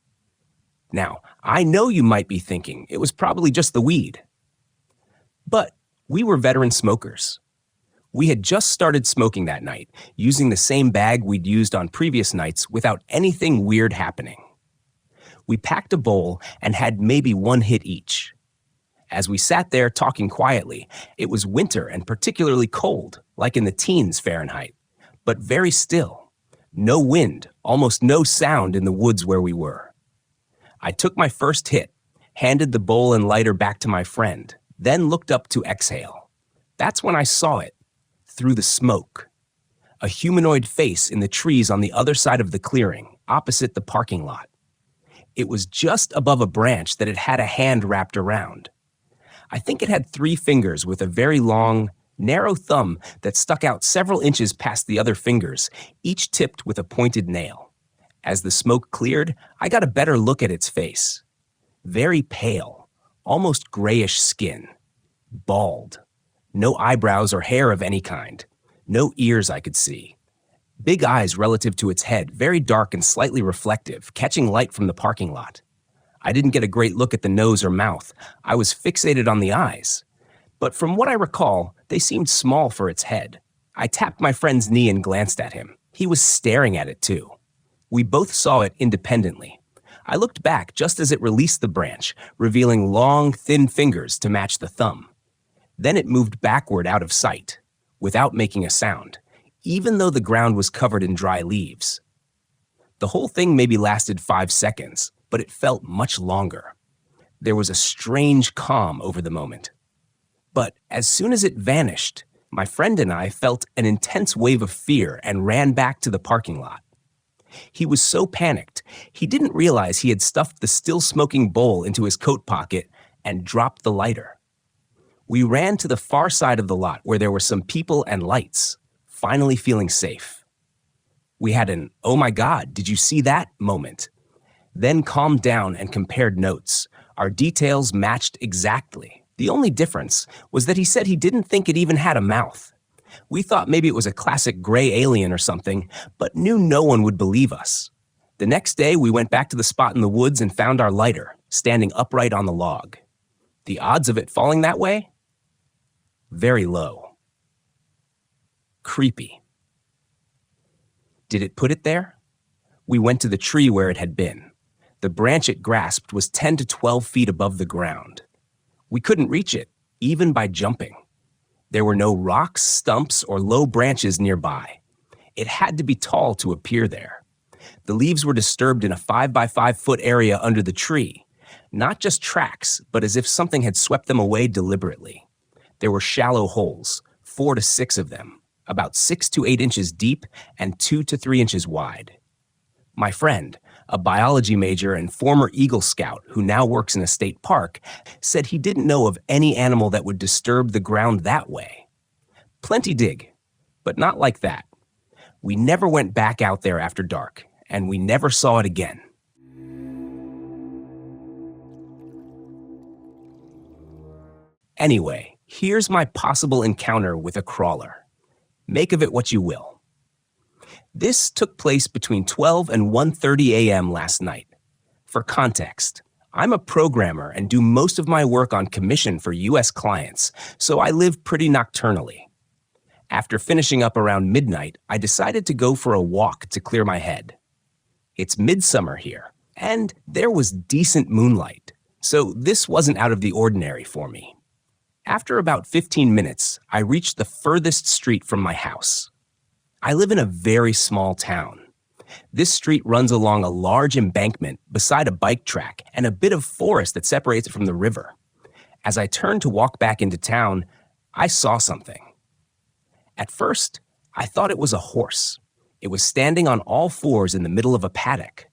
Now, I know you might be thinking it was probably just the weed. But we were veteran smokers. We had just started smoking that night, using the same bag we'd used on previous nights without anything weird happening. We packed a bowl and had maybe 1 hit each. As we sat there talking quietly, it was winter and particularly cold, like in the teens Fahrenheit, but very still. No wind, almost no sound in the woods where we were. I took my first hit, handed the bowl and lighter back to my friend, then looked up to exhale. That's when I saw it, through the smoke. A humanoid face in the trees on the other side of the clearing, opposite the parking lot. It was just above a branch that it had a hand wrapped around. I think it had 3 fingers with a very long, narrow thumb that stuck out several inches past the other fingers, each tipped with a pointed nail. As the smoke cleared, I got a better look at its face. Very pale, almost grayish skin. Bald. No eyebrows or hair of any kind. No ears I could see. Big eyes relative to its head, very dark and slightly reflective, catching light from the parking lot. I didn't get a great look at the nose or mouth. I was fixated on the eyes. But from what I recall, they seemed small for its head. I tapped my friend's knee and glanced at him. He was staring at it too. We both saw it independently. I looked back just as it released the branch, revealing long, thin fingers to match the thumb. Then it moved backward out of sight, without making a sound, even though the ground was covered in dry leaves. The whole thing maybe lasted 5 seconds, but it felt much longer. There was a strange calm over the moment. But as soon as it vanished, my friend and I felt an intense wave of fear and ran back to the parking lot. He was so panicked, he didn't realize he had stuffed the still-smoking bowl into his coat pocket and dropped the lighter. We ran to the far side of the lot where there were some people and lights, finally feeling safe. We had an, "Oh my God, did you see that?" moment. Then calmed down and compared notes. Our details matched exactly. The only difference was that he said he didn't think it even had a mouth. We thought maybe it was a classic gray alien or something, but knew no one would believe us. The next day, we went back to the spot in the woods and found our lighter, standing upright on the log. The odds of it falling that way? Very low. Creepy. Did it put it there? We went to the tree where it had been. The branch it grasped was 10 to 12 feet above the ground. We couldn't reach it, even by jumping. There were no rocks, stumps, or low branches nearby. It had to be tall to appear there. The leaves were disturbed in a 5 by 5 foot area under the tree. Not just tracks, but as if something had swept them away deliberately. There were shallow holes, 4 to 6 of them, about 6 to 8 inches deep and 2 to 3 inches wide. My friend, a biology major and former Eagle Scout who now works in a state park, said he didn't know of any animal that would disturb the ground that way. Plenty dig, but not like that. We never went back out there after dark, and we never saw it again. Anyway, here's my possible encounter with a crawler. Make of it what you will. This took place between 12 and 1:30 a.m. last night. For context, I'm a programmer and do most of my work on commission for U.S. clients, so I live pretty nocturnally. After finishing up around midnight, I decided to go for a walk to clear my head. It's midsummer here, and there was decent moonlight, so this wasn't out of the ordinary for me. After about 15 minutes, I reached the furthest street from my house. I live in a very small town. This street runs along a large embankment beside a bike track and a bit of forest that separates it from the river. As I turned to walk back into town, I saw something. At first, I thought it was a horse. It was standing on all fours in the middle of a paddock.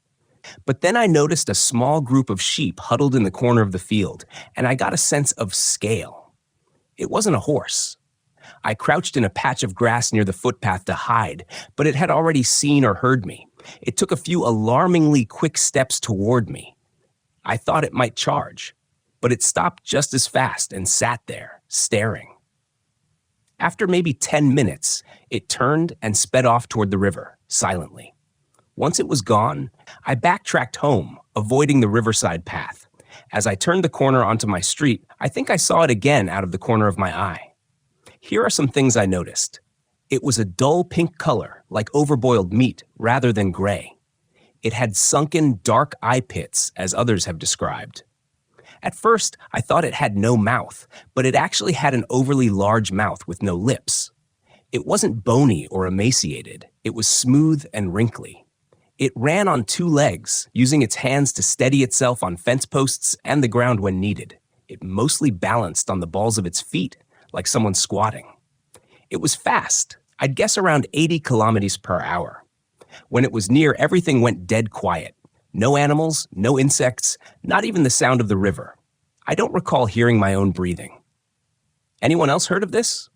But then I noticed a small group of sheep huddled in the corner of the field, and I got a sense of scale. It wasn't a horse. I crouched in a patch of grass near the footpath to hide, but it had already seen or heard me. It took a few alarmingly quick steps toward me. I thought it might charge, but it stopped just as fast and sat there, staring. After maybe 10 minutes, it turned and sped off toward the river, silently. Once it was gone, I backtracked home, avoiding the riverside path. As I turned the corner onto my street, I think I saw it again out of the corner of my eye. Here are some things I noticed. It was a dull pink color, like overboiled meat, rather than gray. It had sunken, dark eye pits, as others have described. At first, I thought it had no mouth, but it actually had an overly large mouth with no lips. It wasn't bony or emaciated. It was smooth and wrinkly. It ran on 2 legs, using its hands to steady itself on fence posts and the ground when needed. It mostly balanced on the balls of its feet, like someone squatting. It was fast. I'd guess around 80 kilometers per hour. When it was near, everything went dead quiet. No animals, no insects, not even the sound of the river. I don't recall hearing my own breathing. Anyone else heard of this?